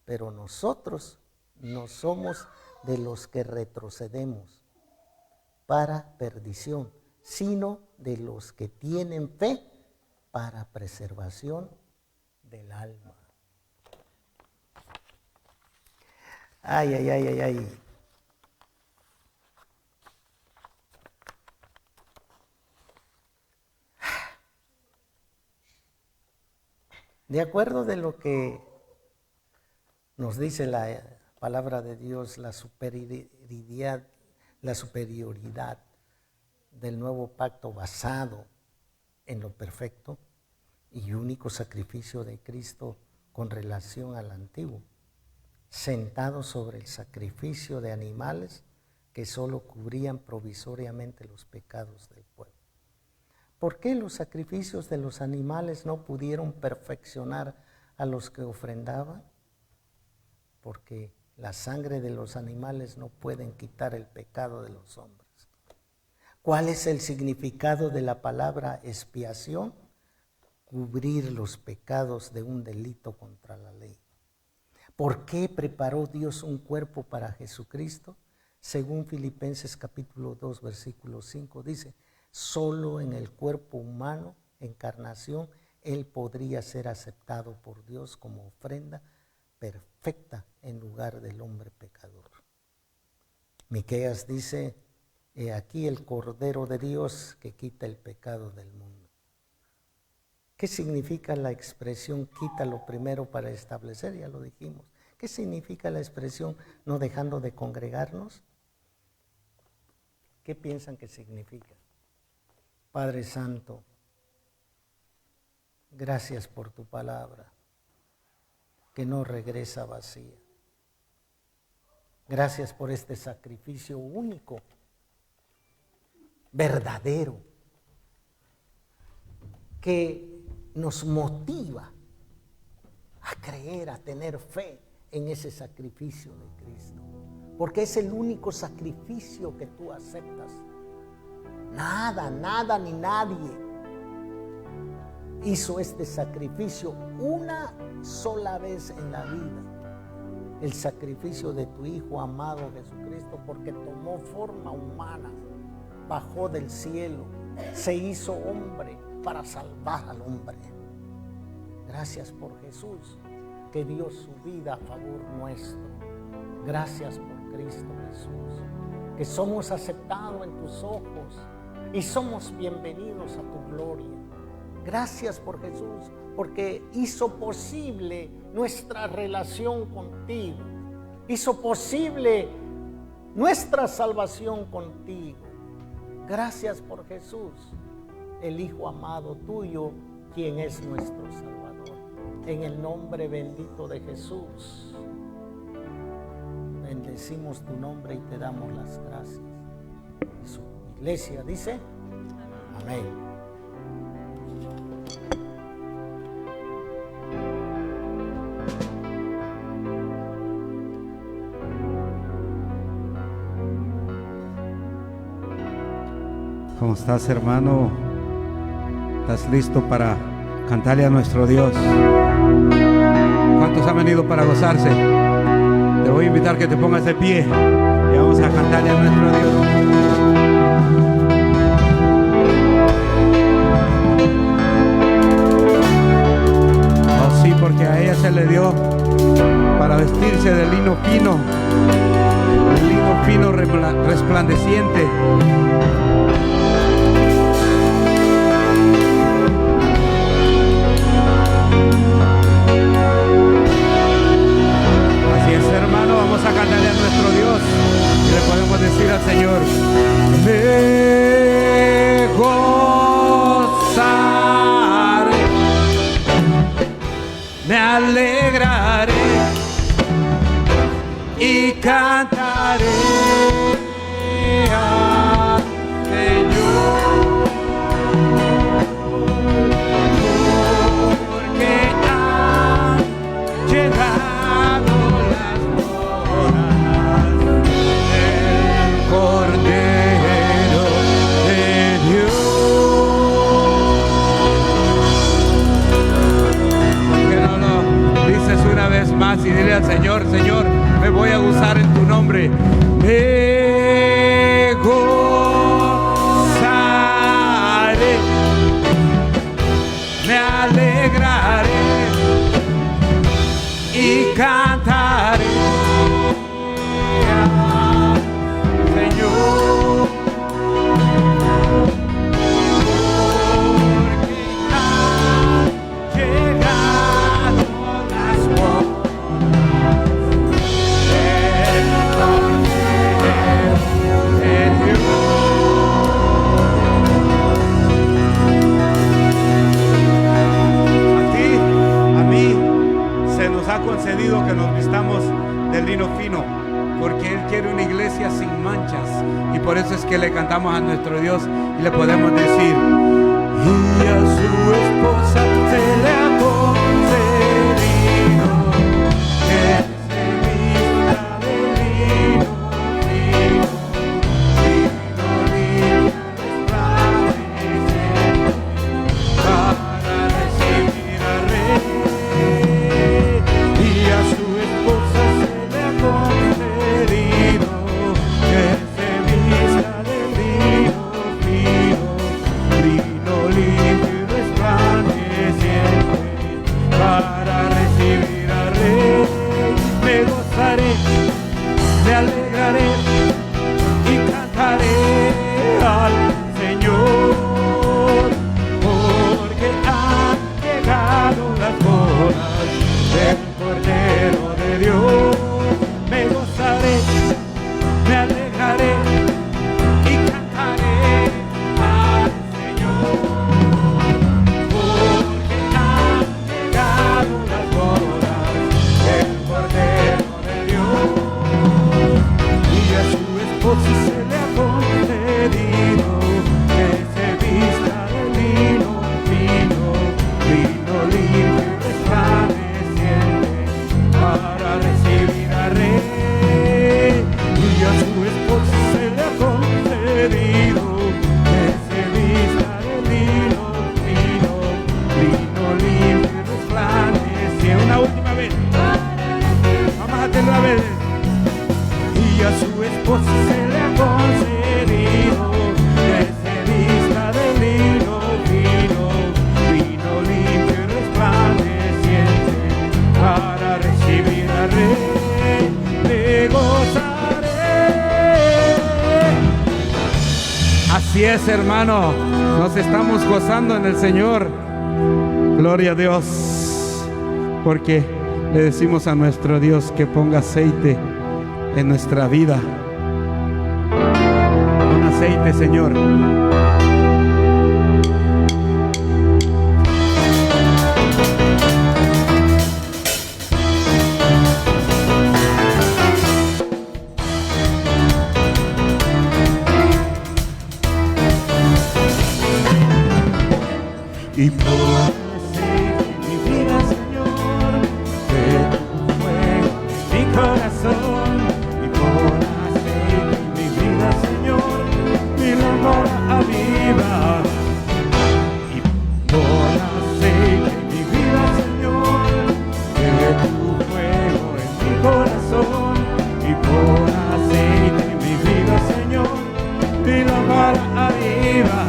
D: Pero nosotros no somos de los que retrocedemos, para perdición, sino de los que tienen fe para preservación del alma. Ay, ay, ay, ay, ay. De acuerdo de lo que nos dice la palabra de Dios, la superioridad del nuevo pacto basado en lo perfecto y único sacrificio de Cristo con relación al antiguo, sentado sobre el sacrificio de animales que solo cubrían provisoriamente los pecados del pueblo. ¿Por qué los sacrificios de los animales no pudieron perfeccionar a los que ofrendaban? Porque la sangre de los animales no pueden quitar el pecado de los hombres. ¿Cuál es el significado de la palabra expiación? Cubrir los pecados de un delito contra la ley. ¿Por qué preparó Dios un cuerpo para Jesucristo? Según Filipenses capítulo 2, versículo 5 dice, solo en el cuerpo humano, encarnación, Él podría ser aceptado por Dios como ofrenda perfecta en lugar del hombre pecador. Miqueas dice, he aquí el Cordero de Dios que quita el pecado del mundo. ¿Qué significa la expresión quítalo primero para establecer? Ya lo dijimos. ¿Qué significa la expresión no dejando de congregarnos? ¿Qué piensan que significa? Padre Santo, gracias por tu palabra, que no regresa vacía. Gracias por este sacrificio único, verdadero, que nos motiva a creer, a tener fe en ese sacrificio de Cristo. Porque es el único sacrificio que tú aceptas. Nada ni nadie hizo este sacrificio una sola vez en la vida. El sacrificio de tu Hijo amado Jesucristo, porque tomó forma humana, bajó del cielo, se hizo hombre para salvar al hombre. Gracias por Jesús, que dio su vida a favor nuestro. Gracias por Cristo Jesús, que somos aceptados en tus ojos y somos bienvenidos a tu gloria. Gracias por Jesús, porque hizo posible nuestra relación contigo. Hizo posible nuestra salvación contigo. Gracias por Jesús, el Hijo amado tuyo, quien es nuestro Salvador. En el nombre bendito de Jesús, bendecimos tu nombre y te damos las gracias. Y su iglesia dice, amén.
B: ¿Cómo estás, hermano? ¿Estás listo para cantarle a nuestro Dios? ¿Cuántos han venido para gozarse? Te voy a invitar que te pongas de pie y vamos a cantarle a nuestro Dios. Oh sí, porque a ella se le dio para vestirse de lino fino resplandeciente. Hermano, vamos a cantarle a nuestro Dios y le podemos decir al Señor: me gozaré, me alegraré y cantaré al Señor, porque ha llegado Cordero de Dios. ¿Por qué no lo dices una vez más y dile al Señor: Señor, me voy a gozar en tu nombre? Me gozaré cantaré al Señor, porque han llegado las bodas del Cordero de Dios. A mí, se nos ha concedido que nos vistamos de lino fino, porque Él quiere una iglesia sin manchas, y por eso es que le cantamos a nuestro Dios y le podemos decir: y a su esposa se le ha concedido que se vista de lino fino, lino limpio, resplandeciente, para recibir al Rey. Y a su esposa se le ha concedido que se vista de lino fino, lino limpio y resplandeciente, para recibir al Rey. Me gozaré, me alegraré y cantaré al Señor, porque han llegado las bodas del Cordero de Dios. Me gozaré, me alegraré y cantaré al Señor, porque han llegado las bodas del Cordero de Dios. Y a su esposa se le ha concedido que se vista de lino fino, lino limpio y resplandeciente, para recibir al Rey. Y a su esposa se le ha concedido que se vista de lino fino, lino limpio y resplandeciente. Una última vez, vamos a hacerlo una vez. Y a su esposa se le ha concedido que se vista de lino fino, lino limpio y resplandeciente, para recibir al Rey. Me gozaré. Así es, hermano, nos estamos gozando en el Señor. Gloria a Dios, porque le decimos a nuestro Dios que ponga aceite en nuestra vida. Un aceite, Señor. Y por aceite mi vida, Señor, de tu fuego en mi corazón. Y por aceite mi vida, Señor, mi lámpara aviva. Y por aceite mi vida, Señor, de tu fuego en mi corazón. Y por aceite mi vida, Señor, mi lámpara aviva.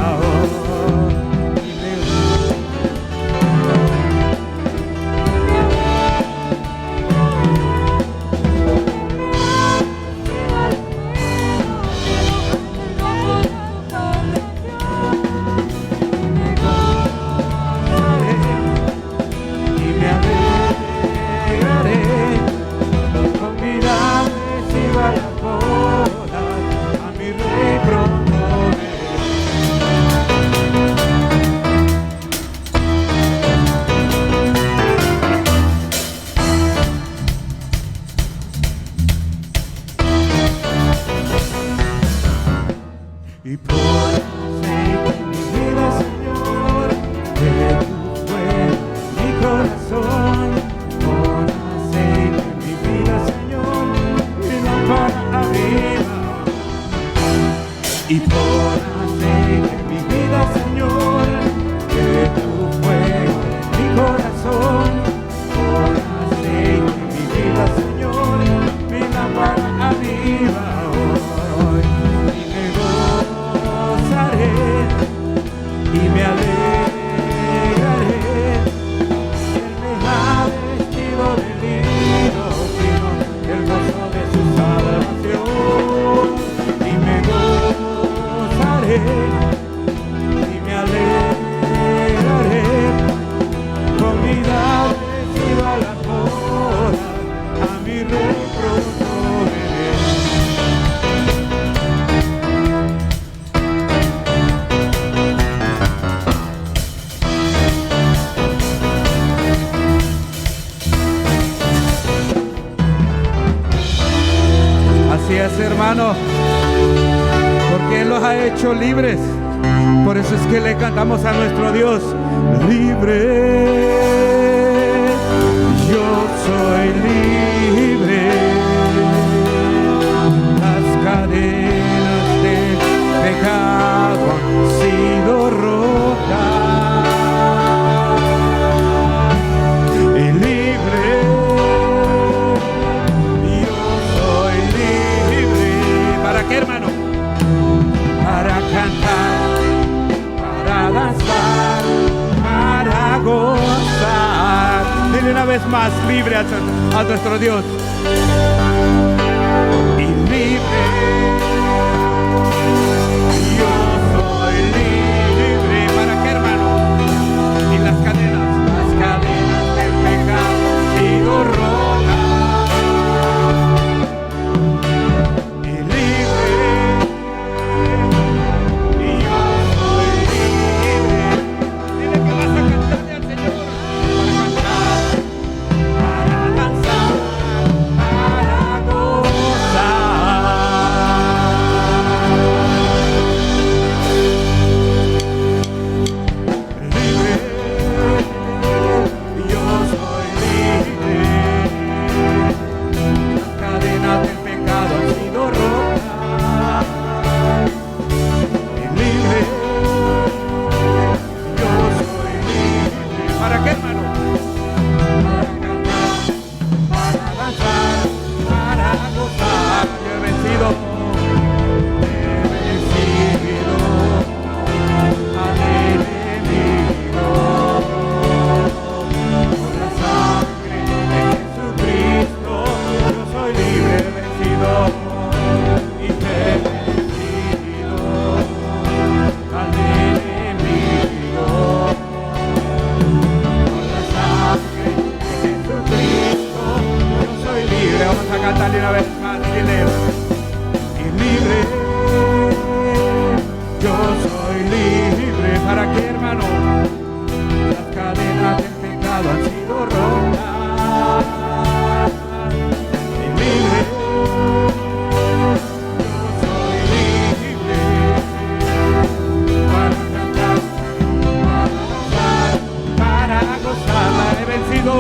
B: Y por aceite mi vida, Señor, de tu fuego mi corazón. Por aceite mi vida, Señor, mi lámpara aviva. Y por aceite mi vida, Señor, de tu fuego mi corazón. Por aceite mi vida, Señor, mi lámpara aviva hoy. Y me gozaré. Yes, hermano, porque Él los ha hecho libres. Por eso es que le cantamos a nuestro Dios: libre, yo soy libre. Las cadenas del pecado han sido rotas. Y libre, yo soy libre. ¿Para qué, hermano? Para cantar, para danzar, para gozar. Dile una vez más: libre a nuestro Dios. Y libre, yo soy libre. ¿Para qué, hermano? Y las cadenas del pecado han sido rotas. Y libre, yo soy libre. Dile que vas a cantarle al Señor. Para cantar, para danzar, para libre, yo soy libre. Las cadenas del pecado han sido rotas. Y libre, yo soy libre. ¿Para qué, hermano? Para cantar, para danzar, para gozar. Yo he vencido al enemigo con la sangre de Jesucristo. Yo soy libre, vencido y vencido al enemigo con la sangre de Jesucristo. Yo soy libre. Vamos a cantarle una vez más. Dile: y libre, yo soy libre. ¿Para qué, hermano? Las cadenas del pecado han sido rotas. Y libre, yo soy libre. Para cantar, para danzar, para gozar. La he vencido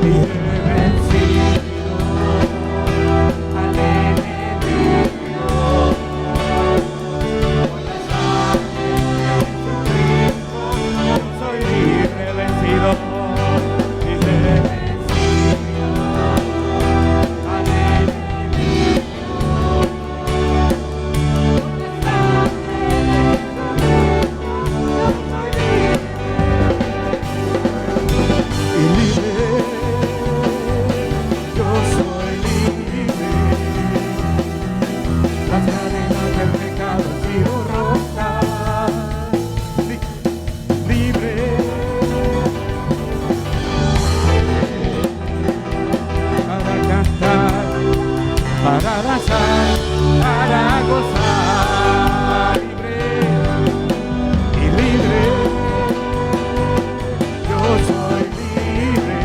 B: y he vencido al enemigo con la sangre de Jesucristo. Yo soy libre, vencido y he vencido al enemigo con la sangre de Jesucristo. Yo soy libre y libre. Yo soy libre. Las cadenas del pecado han sido rotas. Libre, para cantar, para danzar, para gozar. Libre y libre, yo soy libre.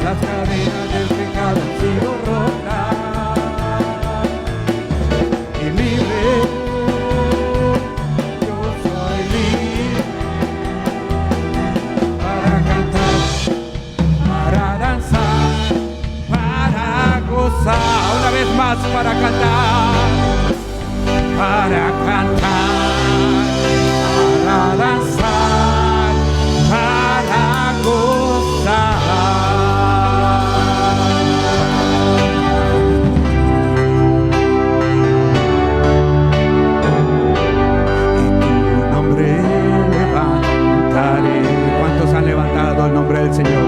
B: Las cadenas del pecado han sido rotas. Y libre, yo soy libre. Para cantar, para danzar, para gozar. Una vez más, para cantar, para danzar, para gozar. Y tu nombre levantaré. ¿Cuántos han levantado el nombre del Señor?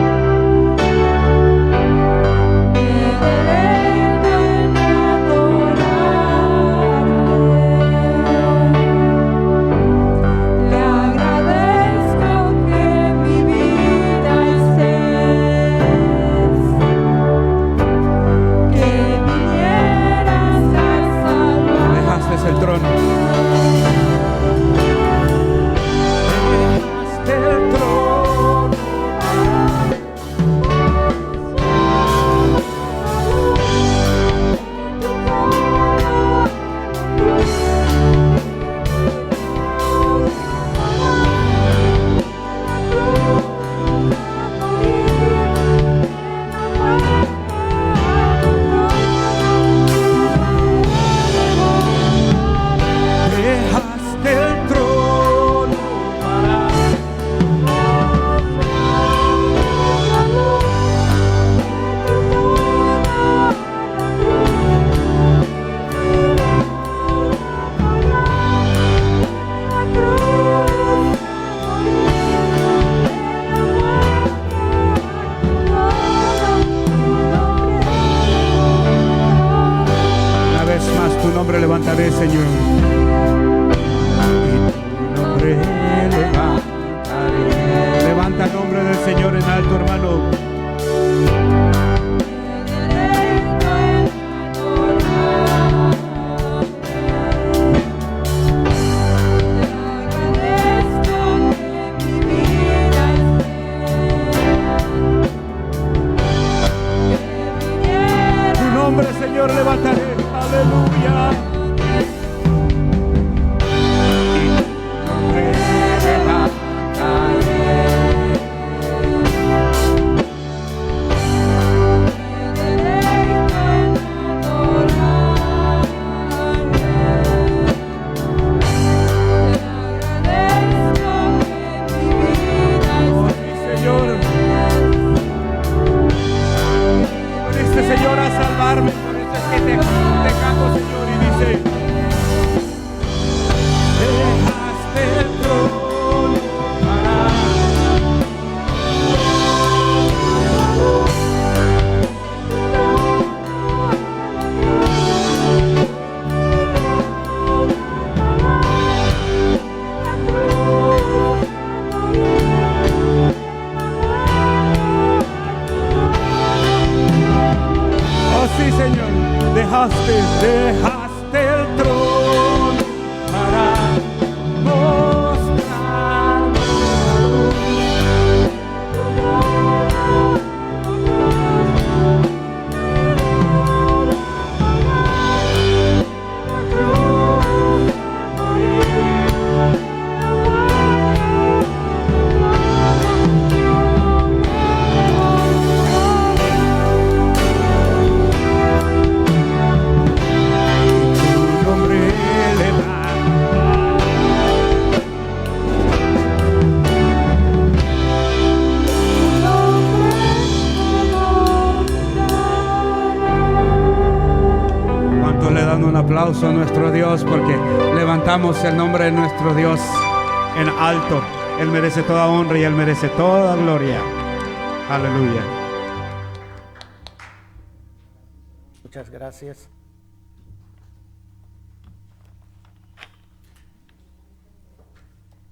B: nombre levantaré, Señor. Y tu nombre levantaré. Levanta el nombre del Señor en alto, hermano. Señor, levantaré, aleluya. Y tu nombre levantaré. Oh, mi Señor, veniste, Señor, a salvarme. Que te canto, Señor, y dice: dejaste el trono para oh sí, Señor. Dejaste el trono para mostrarme la luz. Un aplauso a nuestro Dios porque levantamos el nombre de nuestro Dios en alto. Él merece toda honra y Él merece toda gloria. Aleluya.
D: Muchas gracias.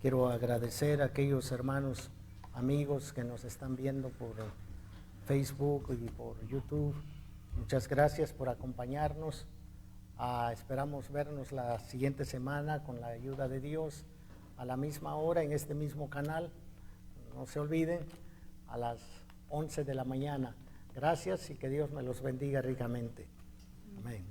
D: Quiero agradecer a aquellos hermanos, amigos que nos están viendo por Facebook y por YouTube. Muchas gracias por acompañarnos. Esperamos vernos la siguiente semana con la ayuda de Dios a la misma hora en este mismo canal. No se olviden, a las 11 de la mañana. Gracias y que Dios me los bendiga ricamente. Amén.